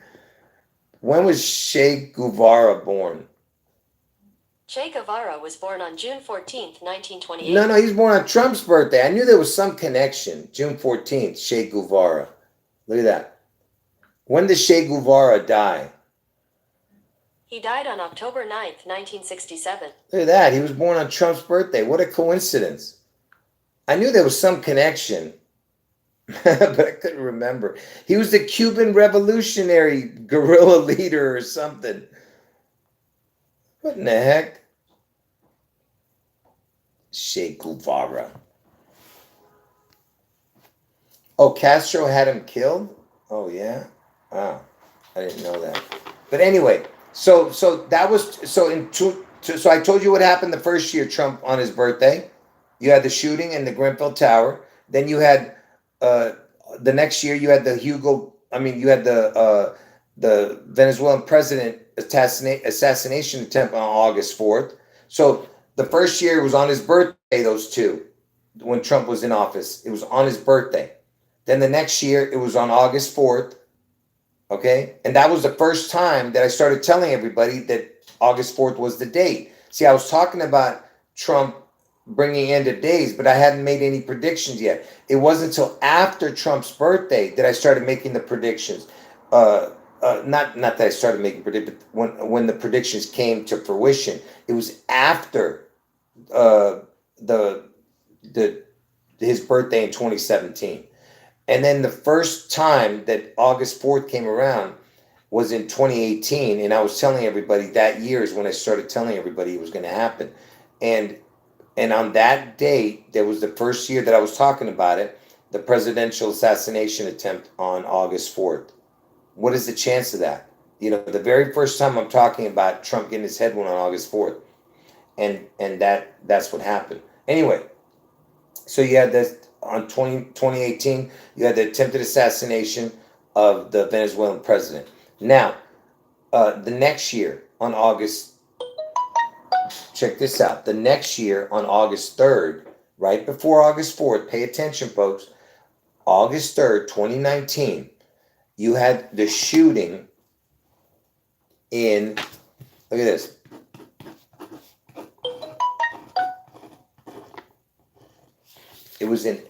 When was Che Guevara born? Che Guevara was born on June 14th, 1928. No, he was born on Trump's birthday. I knew there was some connection. June 14th, Che Guevara. Look at that. When did Che Guevara die? He died on October 9th, 1967. Look at that. He was born on Trump's birthday. What a coincidence. I knew there was some connection, but I couldn't remember. He was the Cuban revolutionary guerrilla leader or something. What in the heck? Che Guevara. Oh, Castro had him killed? Oh, yeah? Wow. I didn't know that. But anyway, so that was, so I told you what happened the first year Trump on his birthday. You had the shooting in the Grenfell Tower. Then you had, the next year you had the Venezuelan president assassination attempt on August 4th. So the first year was on his birthday, those two, when Trump was in office. It was on his birthday. Then the next year, it was on August 4th. Okay? And that was the first time that I started telling everybody that August 4th was the date. See, I was talking about Trump bringing in the days, but I hadn't made any predictions yet. It wasn't until after Trump's birthday that I started making the predictions. Not that I started making predictions, but when the predictions came to fruition, it was after his birthday in 2017. And then the first time that August 4th came around was in 2018. And I was telling everybody that year is when I started telling everybody it was going to happen. And on that date, there was the first year that I was talking about it, the presidential assassination attempt on August 4th. What is the chance of that? The very first time I'm talking about Trump getting his head wound on August 4th. And that's what happened. Anyway, so you had this on 2018, you had the attempted assassination of the Venezuelan president. Now, the next year on August, check this out. The next year on August 3rd, right before August 4th, pay attention, folks. August 3rd, 2019, you had the shooting in, look at this. It was in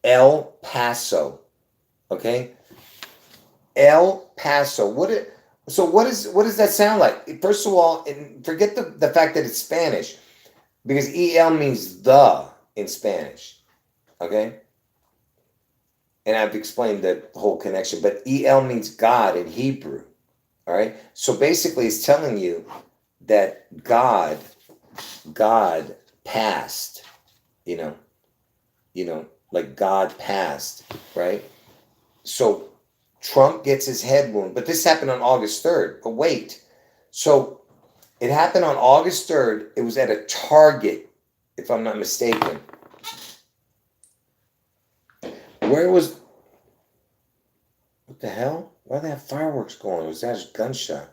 El Paso, okay? El Paso. What does that sound like? First of all, and forget the fact that it's Spanish, because EL means the in Spanish, okay? And I've explained that whole connection, but EL means God in Hebrew, all right? So basically it's telling you that God passed, like God passed, right? So Trump gets his head wound, but this happened on August 3rd. But wait, so it happened on August 3rd. It was at a Target, if I'm not mistaken. What the hell? Why do they have fireworks going? Was that a gunshot?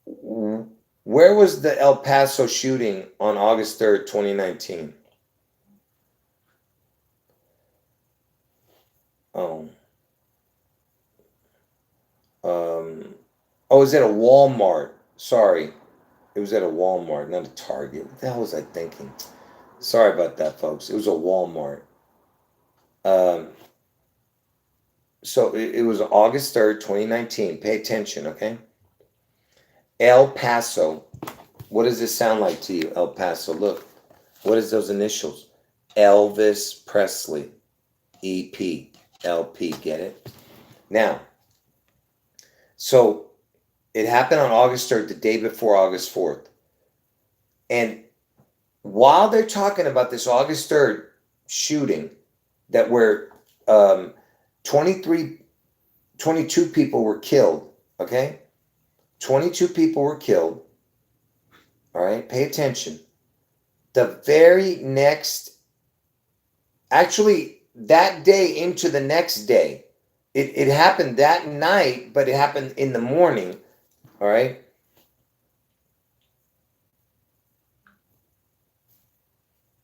Where was the El Paso shooting on August 3rd, 2019? It was at a Walmart. Sorry. It was at a Walmart, not a Target. What the hell was I thinking? Sorry about that, folks. It was a Walmart. So it was August 3rd, 2019. Pay attention, okay? El Paso. What does this sound like to you, El Paso? Look. What is those initials? Elvis Presley. EP. LP. Get it? Now, so it happened on August 3rd, the day before August 4th. And while they're talking about this August 3rd shooting, that where 22 people were killed, okay? 22 people were killed. All right, pay attention. The very next, actually, that day into the next day, it happened that night, but it happened in the morning. All right.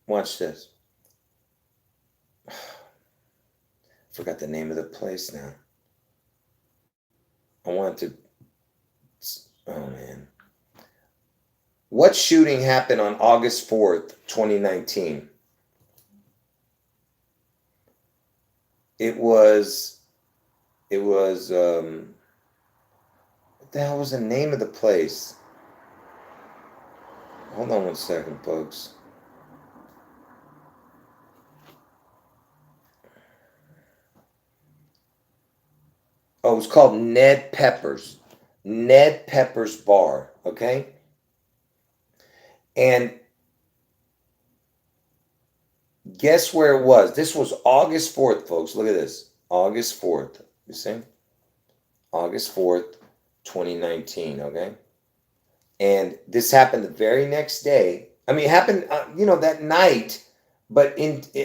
Watch this. Forgot the name of the place now. I wanted to. Oh, man. What shooting happened on August 4th, 2019? It was, what the hell was the name of the place? Hold on one second, folks. Oh, it was called Ned Pepper's. Ned Pepper's Bar, okay? And guess where it was? This was August 4th, folks. Look at this. August 4th. You see? August 4th, 2019, okay? And this happened the very next day. I mean, it happened, that night, but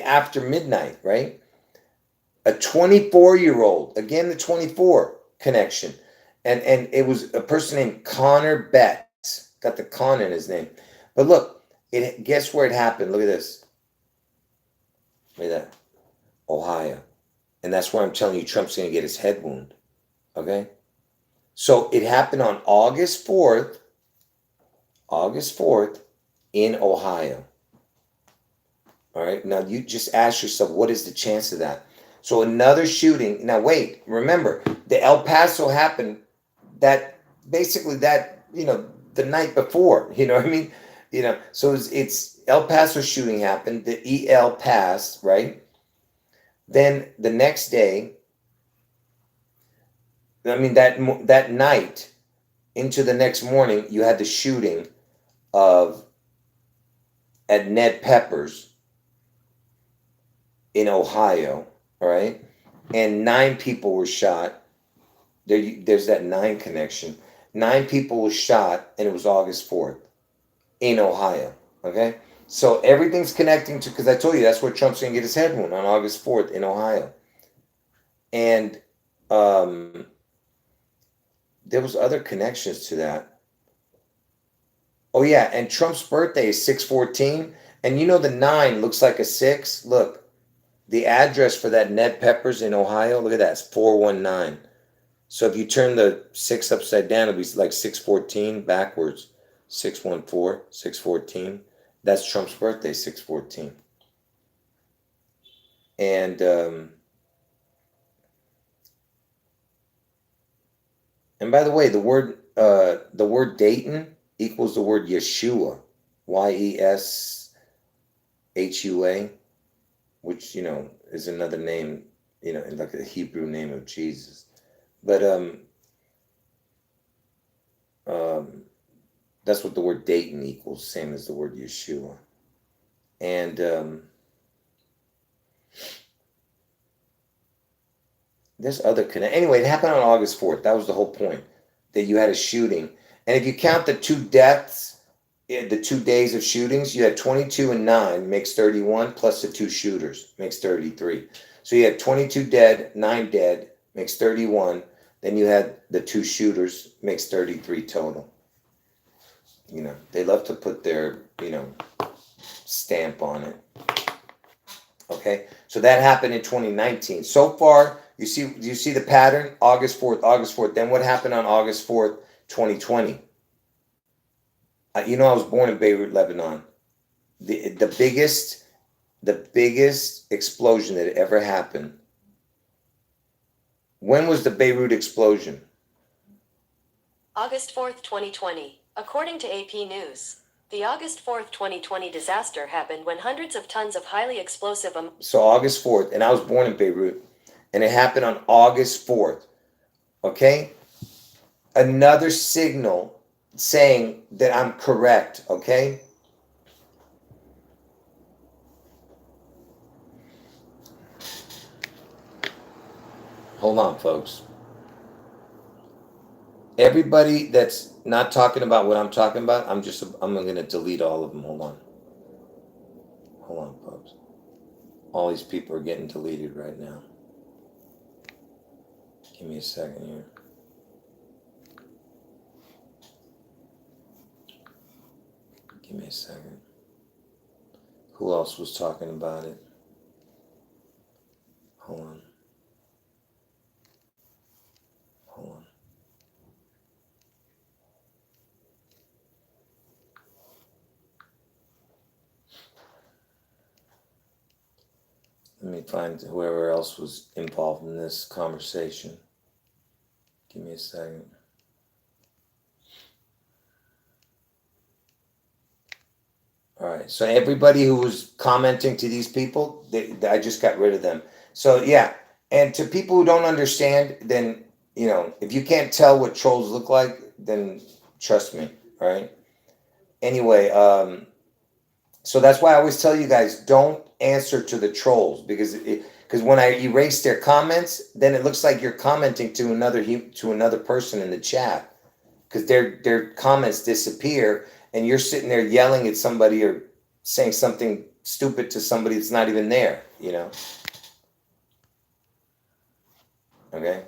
after midnight, right? A 24-year-old, again, the 24 connection. And it was a person named Connor Betts. Got the Con in his name. But look, guess where it happened? Look at this. Look at that. Ohio. And that's why I'm telling you Trump's going to get his head wound. Okay? So it happened on August 4th in Ohio. All right? Now you just ask yourself, what is the chance of that? So another shooting. Now wait, remember, the El Paso happened the night before. You know what I mean? So it's El Paso shooting happened. The EL passed, right? Then the next day, that night into the next morning, you had the shooting at Ned Pepper's in Ohio, all right? And 9 people were shot there's that 9 connection. 9 people were shot, and it was August 4th in Ohio. Okay, so everything's connecting to, because I told you that's where Trump's gonna get his head wound, on August 4th in Ohio. And there was other connections to that. Oh yeah, and Trump's birthday is 6/14, and you know the 9 looks like a 6. Look, the address for that Ned Peppers in Ohio, look at that, it's 419. So if you turn the 6 upside down, it'll be like 614 backwards. 614, 614. That's Trump's birthday, 6/14. And by the way, the word Dayton equals the word Yeshua, Yeshua, which, you know, is another name, you know, like a Hebrew name of Jesus. But that's what the word Dayton equals, same as the word Yeshua. And there's other connect. Anyway, it happened on August 4th. That was the whole point, that you had a shooting. And if you count the 2 deaths, the 2 days of shootings, you had 22 and 9 makes 31, plus the 2 shooters makes 33. So you had 22 dead, 9 dead makes 31. Then you had the 2 shooters makes 33 total. You know, they love to put their, you know, stamp on it. Okay, so that happened in 2019. So far, you see the pattern? August 4th. Then what happened on August 4th, 2020? You know, I was born in Beirut, Lebanon. The biggest explosion that ever happened. When was the Beirut explosion? August 4th, 2020. According to AP News, the August 4th, 2020 disaster happened when hundreds of tons of highly explosive... So August 4th, and I was born in Beirut, and it happened on August 4th. Okay? Another signal saying that I'm correct, okay? Hold on, folks. Everybody that's not talking about what I'm talking about, I'm going to delete all of them. Hold on, folks. All these people are getting deleted right now. Give me a second here. Give me a second. Who else was talking about it? Hold on. Let me find whoever else was involved in this conversation. Give me a second. All right, so everybody who was commenting to these people, I just got rid of them. So yeah, and to people who don't understand, then, you know, if you can't tell what trolls look like, then trust me, all right? Anyway, so that's why I always tell you guys, don't answer to the trolls, because when I erase their comments, then it looks like you're commenting to another person in the chat, because their comments disappear, and you're sitting there yelling at somebody or saying something stupid to somebody that's not even there, you know? Okay?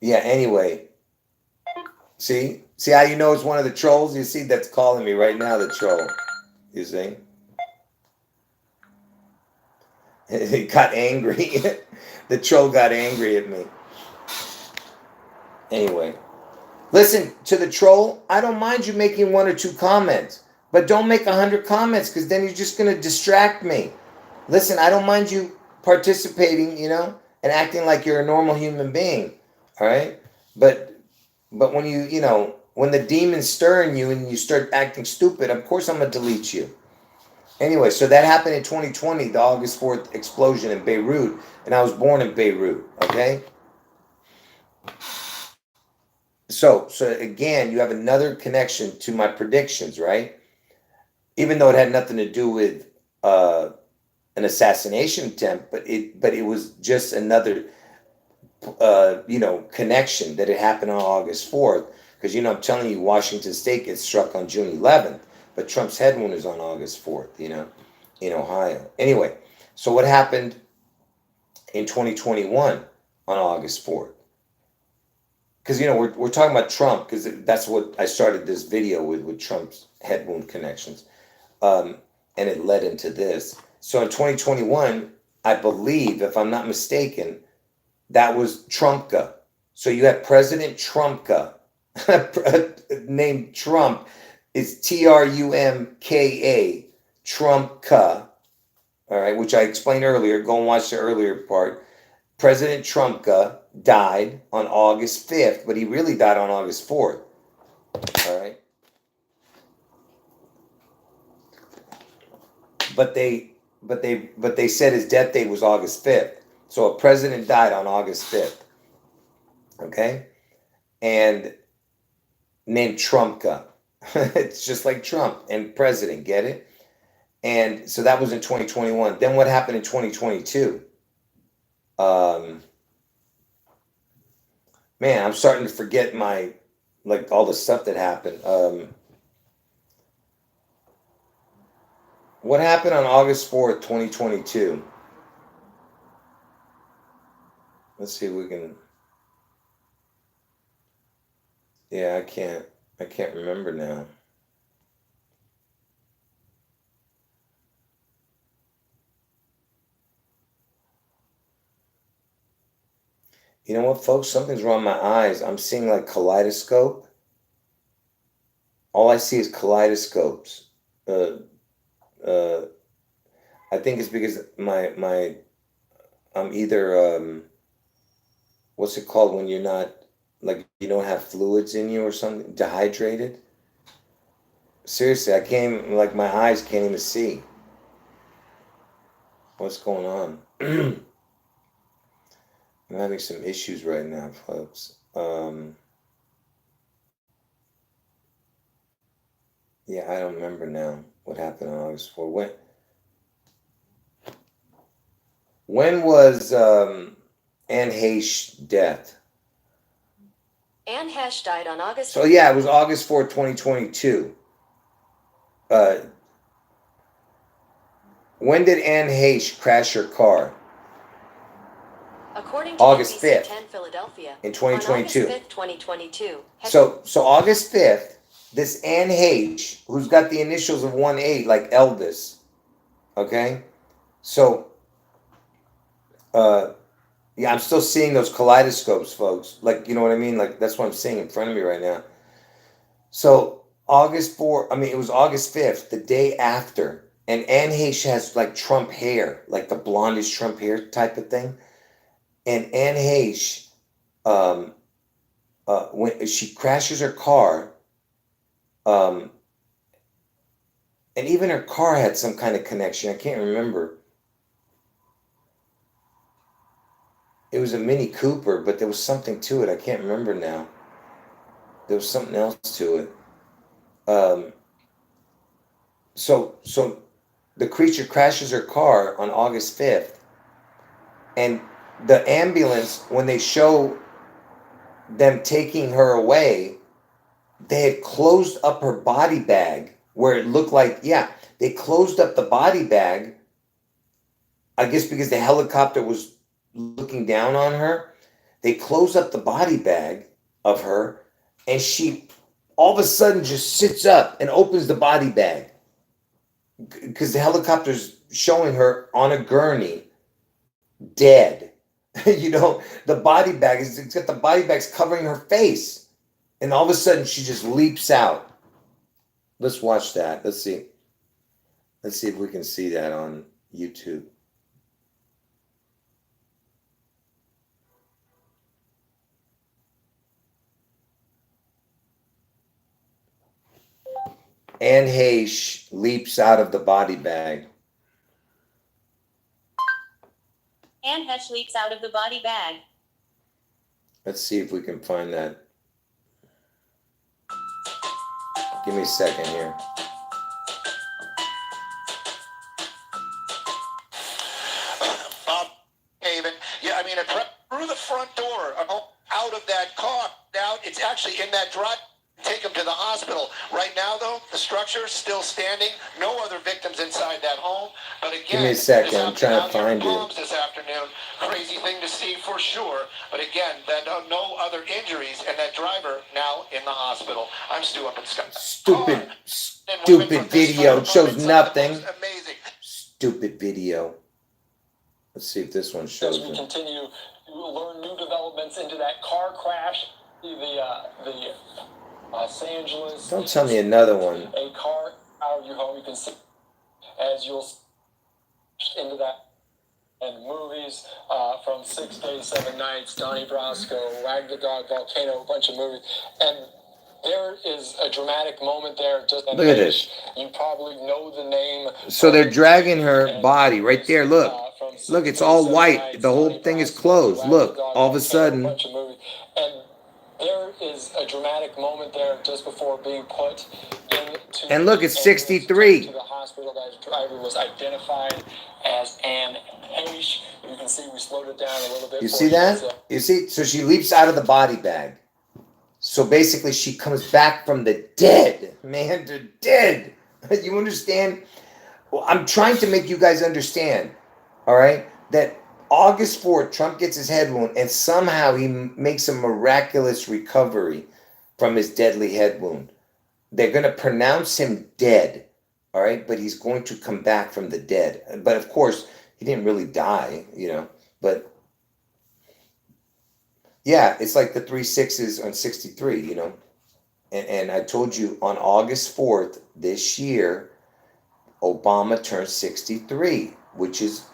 Yeah, anyway. See how you know it's one of the trolls? You see, that's calling me right now, the troll. You see? He got angry. The troll got angry at me. Anyway. Listen, to the troll, I don't mind you making 1 or 2 comments, but don't make 100 comments, because then you're just going to distract me. Listen, I don't mind you participating, you know, and acting like you're a normal human being, all right? But when you know, when the demons stir in you and you start acting stupid, of course I'm going to delete you. Anyway, so that happened in 2020, the August 4th explosion in Beirut, and I was born in Beirut, okay? So again, you have another connection to my predictions, right? Even though it had nothing to do with an assassination attempt, but it was just another connection that it happened on August 4th. Because, I'm telling you, Washington State gets struck on June 11th, but Trump's head wound is on August 4th, in Ohio. Anyway, so what happened in 2021 on August 4th? Because, we're talking about Trump, because that's what I started this video with Trump's head wound connections. And it led into this. So in 2021, I believe, if I'm not mistaken, that was Trumpka. So you had President Trumpka, named Trump, is Trumka, Trumpka, all right, which I explained earlier. Go and watch the earlier part. President Trumpka died on August 5th, but he really died on August 4th, all right? But they said his death date was August 5th. So a president died on August 5th. Okay? And named Trumpka. It's just like Trump and president, get it? And so that was in 2021. Then what happened in 2022? Man, I'm starting to forget all the stuff that happened. What happened on August 4th, 2022? Let's see if we can. Yeah, I can't remember now. You know what, folks? Something's wrong with my eyes. I'm seeing like kaleidoscope. All I see is kaleidoscopes. I think it's because I'm either what's it called when you're not, like, you don't have fluids in you or something, dehydrated. Seriously, I can't even, like, my eyes can't even see. What's going on? I'm having some issues right now, folks. Yeah, I don't remember now what happened on August 4th. When was Anne Heche death? Anne Heche died on August. So yeah, it was August 4th, 2022. When did Anne Heche crash her car? According to August NBC 5th, Philadelphia, in 2022. On August 5th, 2022. So August 5th, this Anne Heche, who's got the initials of 1-8, like Elvis, okay? So, yeah, I'm still seeing those kaleidoscopes, folks. Like, you know what I mean? Like, that's what I'm seeing in front of me right now. So, August 4th, it was August 5th, the day after. And Anne Heche has, like, Trump hair, like the blondish Trump hair type of thing. And Anne Heche, when she crashes her car, and even her car had some kind of connection. I can't remember. It was a Mini Cooper, but there was something to it. I can't remember now. There was something else to it. So the creature crashes her car on August 5th. And the ambulance, when they show them taking her away, they had closed up her body bag where it looked like, yeah, they closed up the body bag, I guess because the helicopter was looking down on her. They closed up the body bag of her, and she all of a sudden just sits up and opens the body bag because the helicopter's showing her on a gurney, dead. The body bag it's got the body bags covering her face. And all of a sudden, she just leaps out. Let's watch that. Let's see. Let's see if we can see that on YouTube. Anne Heche leaps out of the body bag. Anne Heche leaps out of the body bag. Let's see if we can find that. Give me a second here. Bob Haven. Yeah, through the front door, out of that car. Now it's actually in that drive. Take him to the hospital. Right now, though, the structure is still standing. No other victims inside that home. But again, give me a second. I'm trying to find it. This afternoon, crazy thing to see for sure. But again, no other injuries, and that driver now in the hospital. I'm Stu up in Scott. Stupid video. It shows nothing. Amazing. Stupid video. Let's see if this one shows. As we continue to learn new developments into that car crash, the Los Angeles. Don't tell me another one. A car out of your home. You can see as you'll into that. And movies from 6 Days, 7 Nights, Donnie Brasco, Wag the Dog, Volcano, a bunch of movies. And there is a dramatic moment there. Just look at this. You probably know the name. So they're dragging her body right there. Look. Look, it's all white. The whole thing is closed. Look, all of a sudden. And there is a dramatic moment there just before being put into. And look, it's 63. To the hospital. That driver was identified as Anne Heche. You can see we slowed it down a little bit. You see that? You see? So she leaps out of the body bag. So basically, she comes back from the dead. Man, they're dead. You understand? Well, I'm trying to make you guys understand, all right, that August 4th, Trump gets his head wound, and somehow he makes a miraculous recovery from his deadly head wound. They're going to pronounce him dead, all right, but he's going to come back from the dead. But of course, he didn't really die, you know, but yeah, it's like the 3 6s on 63, you know. And I told you on August 4th this year, Obama turned 63, which is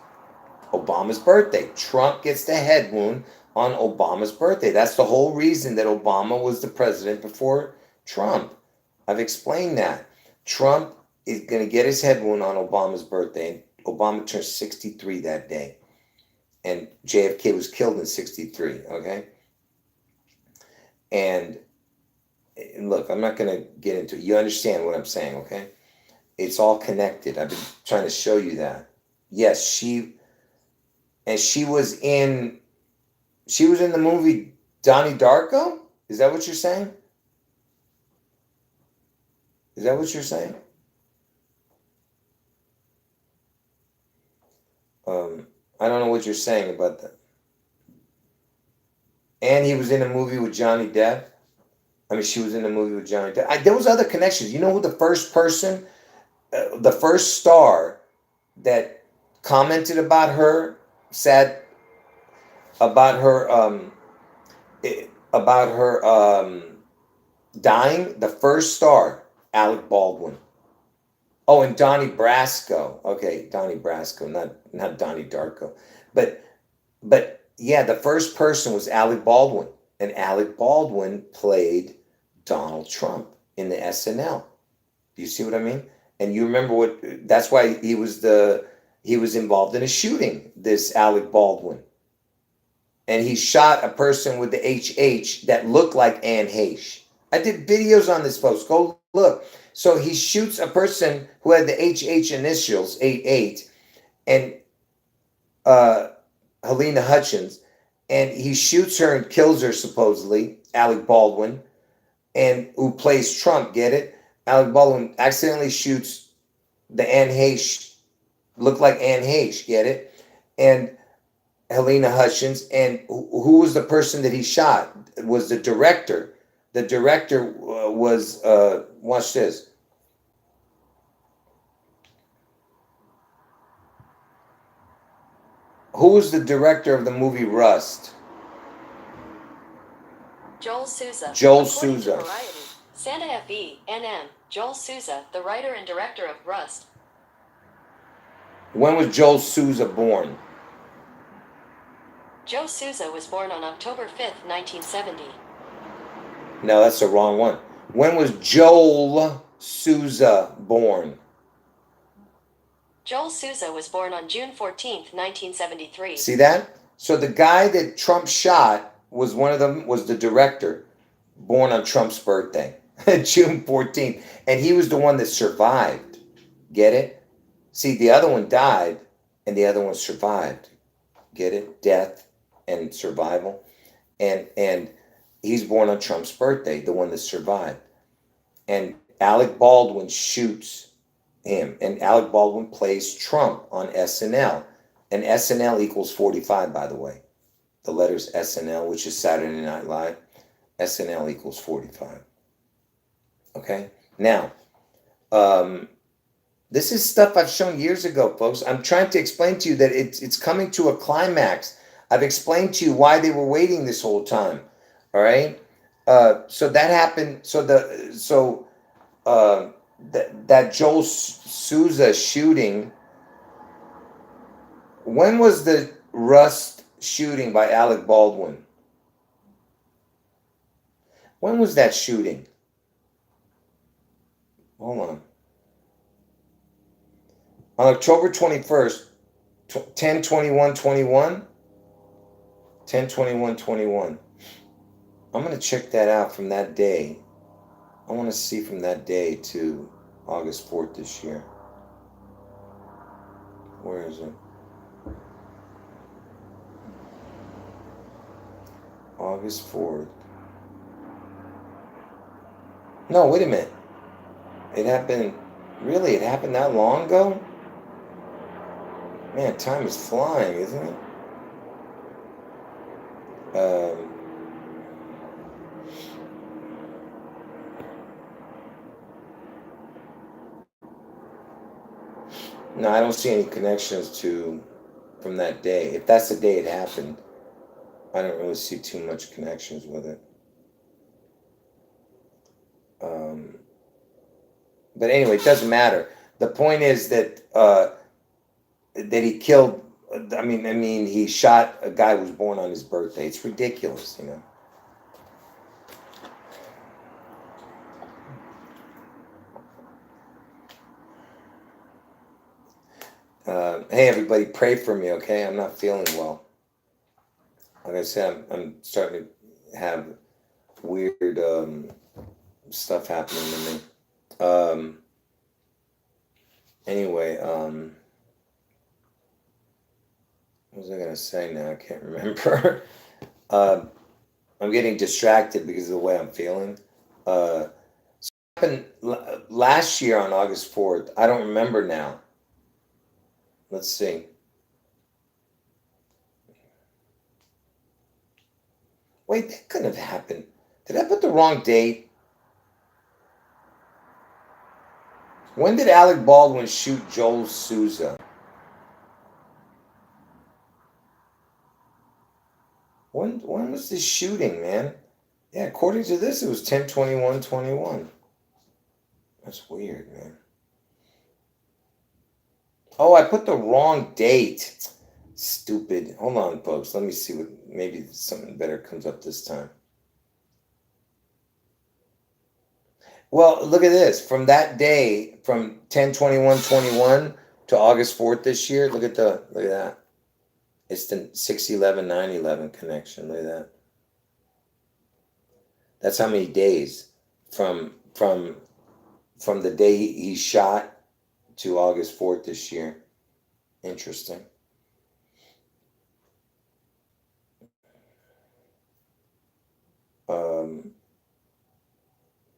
Obama's birthday. Trump gets the head wound on Obama's birthday. That's the whole reason that Obama was the president before Trump. I've explained that. Trump is going to get his head wound on Obama's birthday. Obama turned 63 that day. And JFK was killed in 63, okay? And look, I'm not going to get into it. You understand what I'm saying, okay? It's all connected. I've been trying to show you that. Yes, she was in the movie Donnie Darko? Is that what you're saying? Is that what you're saying? I don't know what you're saying about that. And he was in a movie with Johnny Depp. I mean, she was in a movie with Johnny Depp. There was other connections. You know who the first person, the first star that commented about her, said about her dying? The first star, Alec Baldwin. Oh, and Donnie Brasco. Okay, Donnie Brasco, not Donnie Darko. But yeah, the first person was Alec Baldwin. And Alec Baldwin played Donald Trump in the SNL. Do you see what I mean? And you remember that's why he was involved in a shooting, this Alec Baldwin. And he shot a person with the HH that looked like Anne Heche. I did videos on this, folks. Go look. So he shoots a person who had the HH initials, 88, and Helena Hutchins, and he shoots her and kills her, supposedly, Alec Baldwin, and who plays Trump, get it? Alec Baldwin accidentally shoots the Anne Heche, looked like Anne Heche, get it? And Helena Hutchins, and who was the person that he shot? It was the director. The director was, watch this. Who was the director of the movie Rust? Joel Souza. Joel According Souza. to Variety, Santa Fe, NM, Joel Souza, the writer and director of Rust. When was Joel Souza born? Joe Souza was born on October 5th, 1970. No, that's the wrong one. When was Joel Souza born? Joel Souza was born on June 14th, 1973. See that? So the guy that Trump shot was one of them, was the director, born on Trump's birthday, June 14th. And he was the one that survived. Get it? See, the other one died and the other one survived. Get it? Death. and survival. And he's born on Trump's birthday, the one that survived. And Alec Baldwin shoots him, and Alec Baldwin plays Trump on SNL. And SNL equals 45, by the way. The letters SNL, which is Saturday Night Live, SNL equals 45. Okay? Now, this is stuff I've shown years ago, folks. I'm trying to explain to you that it's coming to a climax. I've explained to you why they were waiting this whole time. All right? So that happened. That Joel Souza shooting. When was the Rust shooting by Alec Baldwin? When was that shooting? Hold on. On October 21st, 10/21/21. 10/21/21. I'm going to check that out from that day. I want to see from that day to August 4th this year. Where is it? August 4th. No, wait a minute. It happened, really? It happened that long ago? Man, time is flying, isn't it? No, I don't see any connections from that day. If that's the day it happened, I don't really see too much connections with it. But anyway, it doesn't matter. The point is that he killed. I mean, he shot a guy who was born on his birthday. It's ridiculous, you know. Hey, everybody, pray for me, okay? I'm not feeling well. Like I said, I'm starting to have weird stuff happening to me. Anyway, what was I going to say now? I can't remember. I'm getting distracted because of the way I'm feeling. So it happened last year on August 4th. I don't remember now. Let's see. Wait, that couldn't have happened. Did I put the wrong date? When did Alec Baldwin shoot Joel Souza? When was this shooting, man? Yeah, according to this, it was 10/21/21. That's weird, man. Oh, I put the wrong date. Stupid. Hold on, folks. Let me see what, maybe something better comes up this time. Well, look at this. From that day, from 10/21/21 to August 4th this year, look at that. It's the 6/11/9/11 connection. Look at that. That's how many days from the day he shot to August 4th this year. Interesting.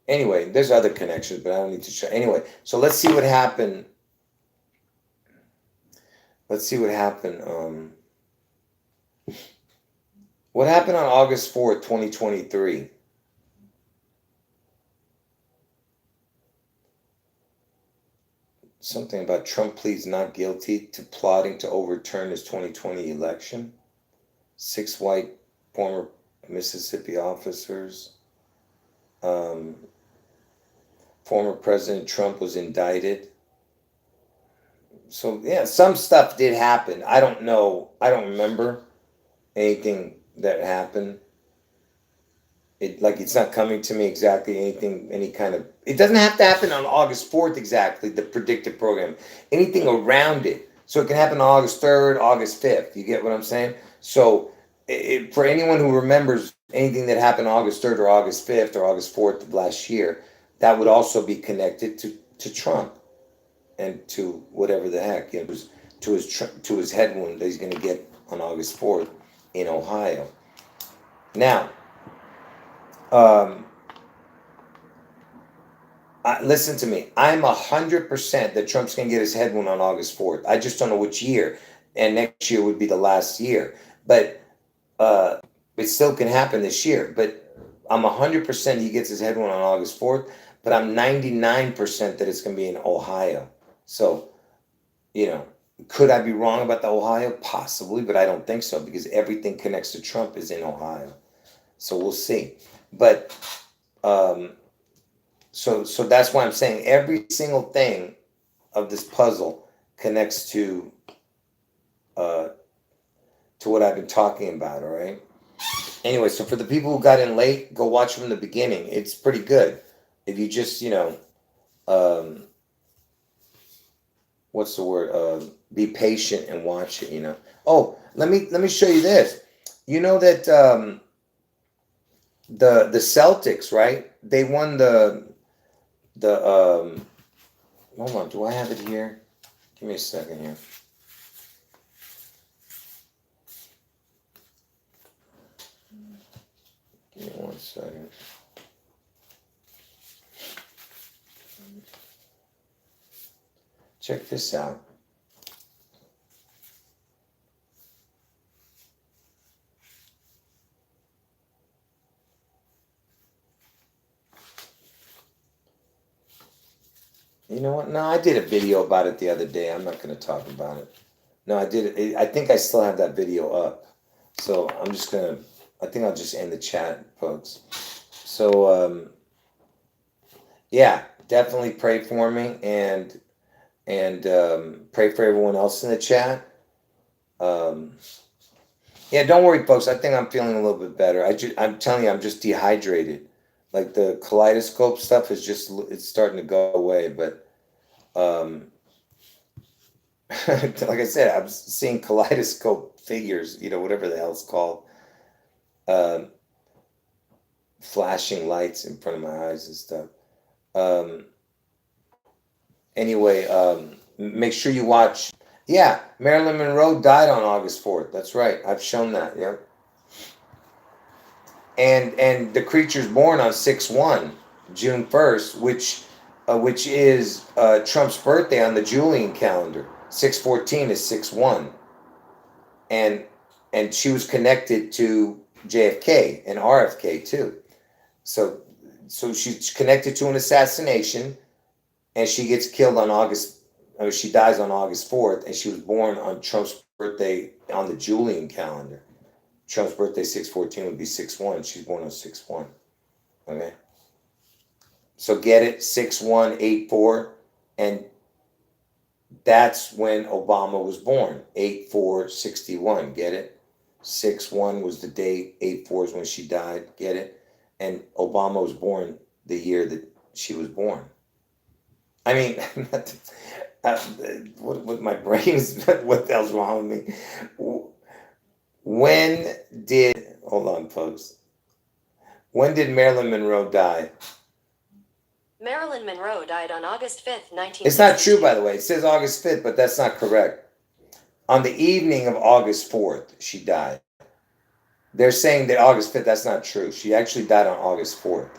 Anyway, there's other connections, but I don't need to show. Anyway, so let's see what happened. Let's see what happened. What happened on August 4th, 2023? Something about Trump pleads not guilty to plotting to overturn his 2020 election. 6 white former Mississippi officers. Former President Trump was indicted. So, yeah, some stuff did happen. I don't know. I don't remember anything that happened. It's not coming to me exactly anything, any kind of, it doesn't have to happen on August 4th exactly, the predictive program. Anything around it. So it can happen on August 3rd, August 5th. You get what I'm saying? So for anyone who remembers anything that happened August 3rd or August 5th or August 4th of last year, that would also be connected to Trump and to whatever the heck, to his head wound that he's going to get on August 4th. in Ohio. Now, listen to me. I'm 100% that Trump's going to get his head won on August 4th. I just don't know which year, and next year would be the last year. But it still can happen this year. But I'm 100% he gets his head won on August 4th. But I'm 99% that it's going to be in Ohio. So, you know, could I be wrong about the Ohio? Possibly, but I don't think so because everything connects to Trump is in Ohio. So we'll see. But so that's why I'm saying every single thing of this puzzle connects to what I've been talking about. All right. Anyway, so for the people who got in late, go watch from the beginning. It's pretty good. If you just, you know, what's the word? Be patient and watch it. You know. Oh, let me show you this. You know that the Celtics, right? They won the hold on, do I have it here? Give me a second here. Give me 1 second. Check this out. You know what? No, I did a video about it the other day. I'm not going to talk about it. No, I did it. I think I still have that video up. So I'm just going to, I think I'll just end the chat, folks. So, yeah, definitely pray for me and pray for everyone else in the chat. Yeah, don't worry, folks. I think I'm feeling a little bit better. I'm telling you, I'm just dehydrated. Like the kaleidoscope stuff is just, it's starting to go away. But like I said, I'm seeing kaleidoscope figures, you know, whatever the hell it's called. Flashing lights in front of my eyes and stuff. Anyway, make sure you watch. Yeah, Marilyn Monroe died on August 4th. That's right. I've shown that. Yeah. And the creature's born on 6/1, June 1st, which is Trump's birthday on the Julian calendar. 6/14 is 6/1, and she was connected to JFK and RFK too. So she's connected to an assassination, and she gets killed on she dies on August 4th, and she was born on Trump's birthday on the Julian calendar. Trump's birthday, 6/14, would be 6/1. She's born on 6/1. Okay? So get it, 6/1/84. And that's when Obama was born, 8/4/61. Get it? 6/1 was the date, 8/4 is when she died. Get it? And Obama was born the year that she was born. I mean, what my brain is, what the hell's wrong with me? Hold on, folks. When did Marilyn Monroe die? Marilyn Monroe died on August 5th, 1962. It's not true, by the way. It says August 5th, but that's not correct. On the evening of August 4th, she died. They're saying that August 5th, that's not true. She actually died on August 4th.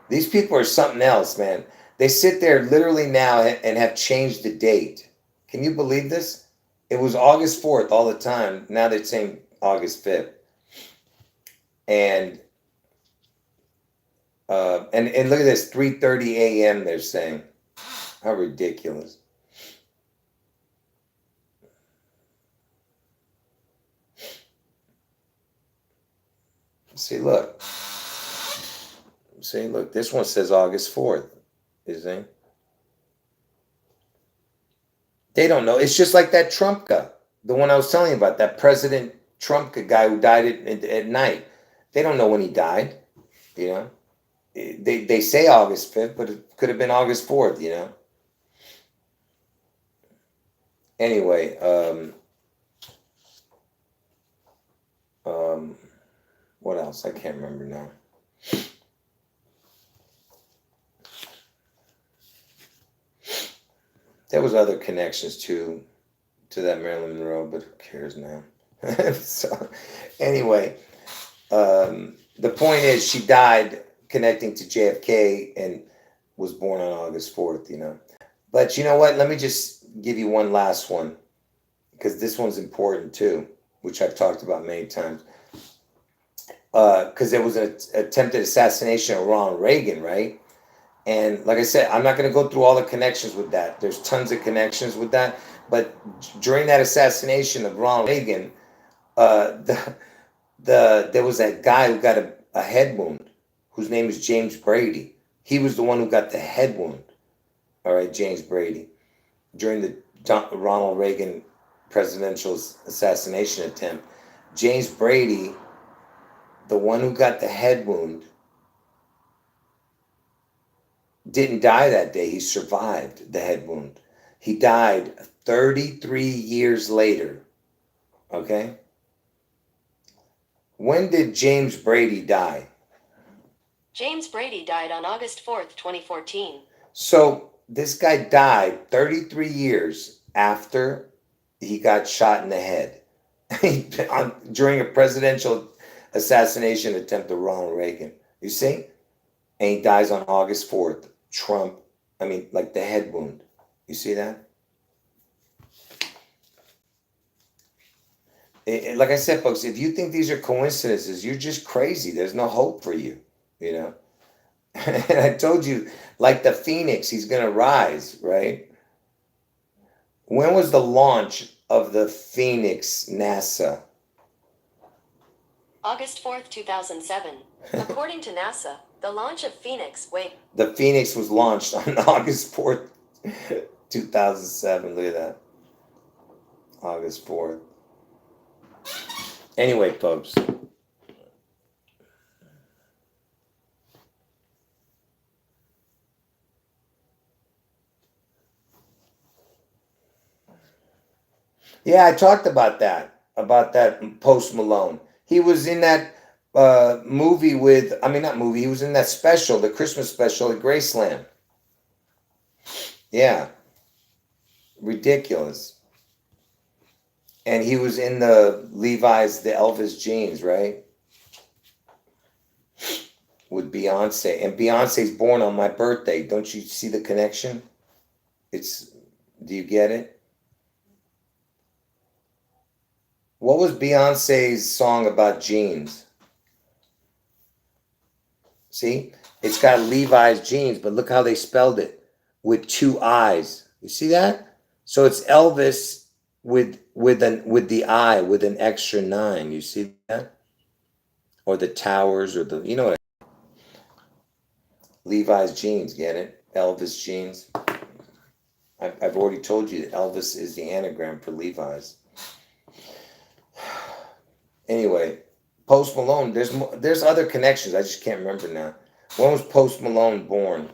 These people are something else, man. They sit there literally now and have changed the date. Can you believe this? It was August 4th all the time. Now they're saying August 5th. And look at this, 3:30 a.m. they're saying. How ridiculous. See, look. See, look, this one says August 4th. You see? They don't know. It's just like that Trump guy, the one I was telling you about, that President Trump guy who died at night. They don't know when he died, you know? They say August 5th, but it could have been August 4th, you know? Anyway, what else? I can't remember now. There was other connections too to that Marilyn Monroe, but who cares now? So, anyway, the point is she died connecting to JFK and was born on August 4th, you know. But you know what? Let me just give you one last one, because this one's important too, which I've talked about many times. Because there was an attempted assassination of Ronald Reagan, right? And like I said, I'm not going to go through all the connections with that. There's tons of connections with that. But during that assassination of Ronald Reagan, there was that guy who got a head wound, whose name is James Brady. He was the one who got the head wound. All right, James Brady, during the Ronald Reagan presidential assassination attempt. James Brady, the one who got the head wound, didn't die that day. He survived the head wound. He died 33 years later. Okay? When did James Brady die? James Brady died on August 4th, 2014. So this guy died 33 years after he got shot in the head during a presidential assassination attempt of Ronald Reagan. You see? And he dies on August 4th. Like the head wound. You see that? Like I said, folks, if you think these are coincidences, you're just crazy. There's no hope for you, you know? And I told you, like the phoenix, he's going to rise, right? When was the launch of the Phoenix, NASA? August 4th, 2007. According to NASA, the launch of Phoenix, The Phoenix was launched on August 4th, 2007. Look at that. August 4th. Anyway, folks. Yeah, I talked about that Post Malone. He was in that movie with, not movie, he was in that special, the Christmas special at Graceland. Yeah. Ridiculous. And he was in the Levi's, the Elvis jeans, right? With Beyonce. And Beyonce's born on my birthday. Don't you see the connection? Do you get it? What was Beyonce's song about jeans? See? It's got Levi's jeans, but look how they spelled it. With 2 I's. You see that? So it's Elvis with the I, with an extra 9. You see that? Or the towers, or you know what Levi's jeans, get it? Elvis jeans. I've already told you that Elvis is the anagram for Levi's. Anyway, Post Malone, there's other connections. I just can't remember now. When was Post Malone born?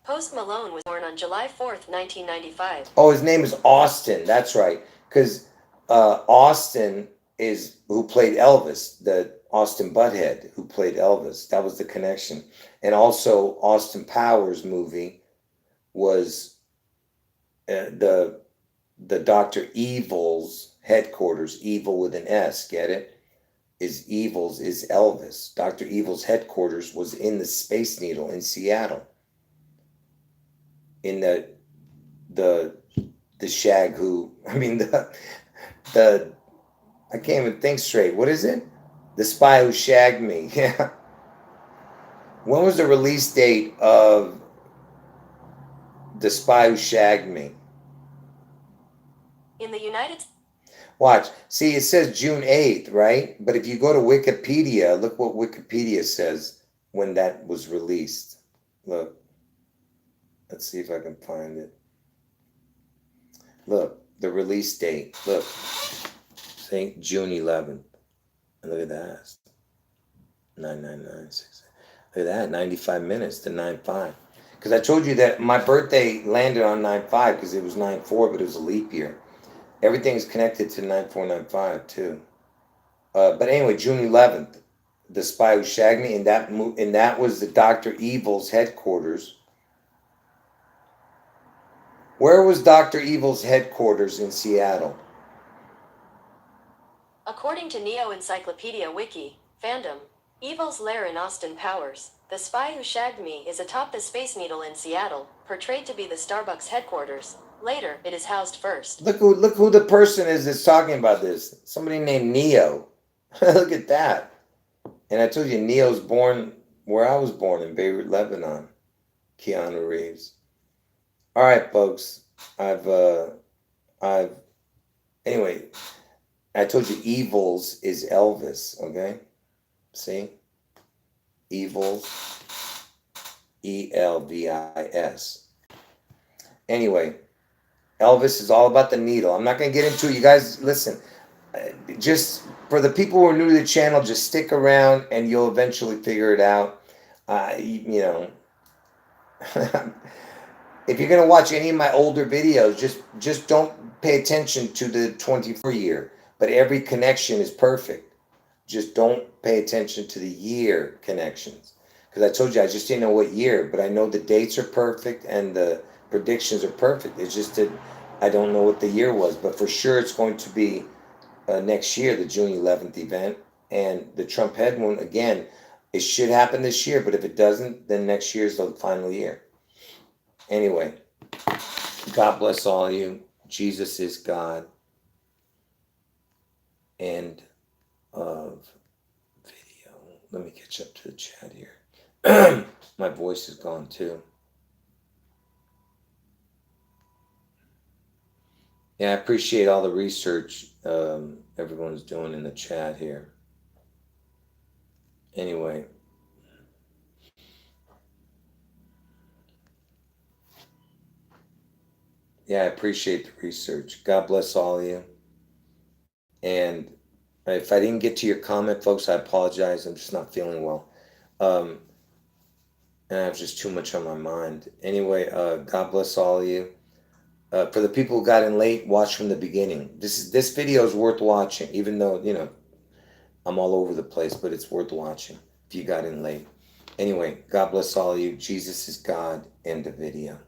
Post Malone was born on July 4th, 1995. Oh, his name is Austin. That's right. Because Austin is who played Elvis, the Austin Butthead who played Elvis. That was the connection. And also Austin Powers movie was the Dr. Evil's headquarters, Evil with an S, get it? Is Elvis. Dr. Evil's headquarters was in the Space Needle in Seattle. In the shag who, the I can't even think straight. What is it? The Spy Who Shagged Me. Yeah. When was the release date of The Spy Who Shagged Me? In the United States. Watch. See, it says June 8th, right? But if you go to Wikipedia, look what Wikipedia says when that was released. Look. Let's see if I can find it. Look, the release date. Look. Say June 11th. And look at that. 99966. Look at that. 95 minutes to 9/5. Because I told you that my birthday landed on 9/5 because it was 9/4, but it was a leap year. Everything's connected to 9495 too. But anyway, June 11th, The Spy Who Shagged Me, and that was the Dr. Evil's headquarters. Where was Dr. Evil's headquarters in Seattle? According to Neo Encyclopedia Wiki, fandom, Evil's lair in Austin Powers, The Spy Who Shagged Me is atop the Space Needle in Seattle, portrayed to be the Starbucks headquarters. Later, it is housed first. Look who the person is that's talking about this. Somebody named Neo. Look at that. And I told you, Neo's born where I was born, in Beirut, Lebanon. Keanu Reeves. All right, folks. Anyway, I told you Evils is Elvis, okay? See? Evils. Elvis. Anyway, Elvis is all about the needle. I'm not going to get into it. You guys, listen. Just for the people who are new to the channel, just stick around and you'll eventually figure it out. You know, if you're going to watch any of my older videos, just don't pay attention to the 24 year. But every connection is perfect. Just don't pay attention to the year connections. Because I told you, I just didn't know what year. But I know the dates are perfect and the predictions are perfect. It's just that I don't know what the year was. But for sure it's going to be next year, the June 11th event. And the Trump head one, again, it should happen this year. But if it doesn't, then next year is the final year. Anyway, God bless all of you. Jesus is God. End of video. Let me catch up to the chat here. My voice is gone too. Yeah, I appreciate all the research everyone's doing in the chat here. Anyway. Yeah, I appreciate the research. God bless all of you. And if I didn't get to your comment, folks, I apologize. I'm just not feeling well. And I have just too much on my mind. Anyway, God bless all of you. For the people who got in late, watch from the beginning. This video is worth watching, even though, you know, I'm all over the place, but it's worth watching if you got in late. Anyway, God bless all of you. Jesus is God. End of video.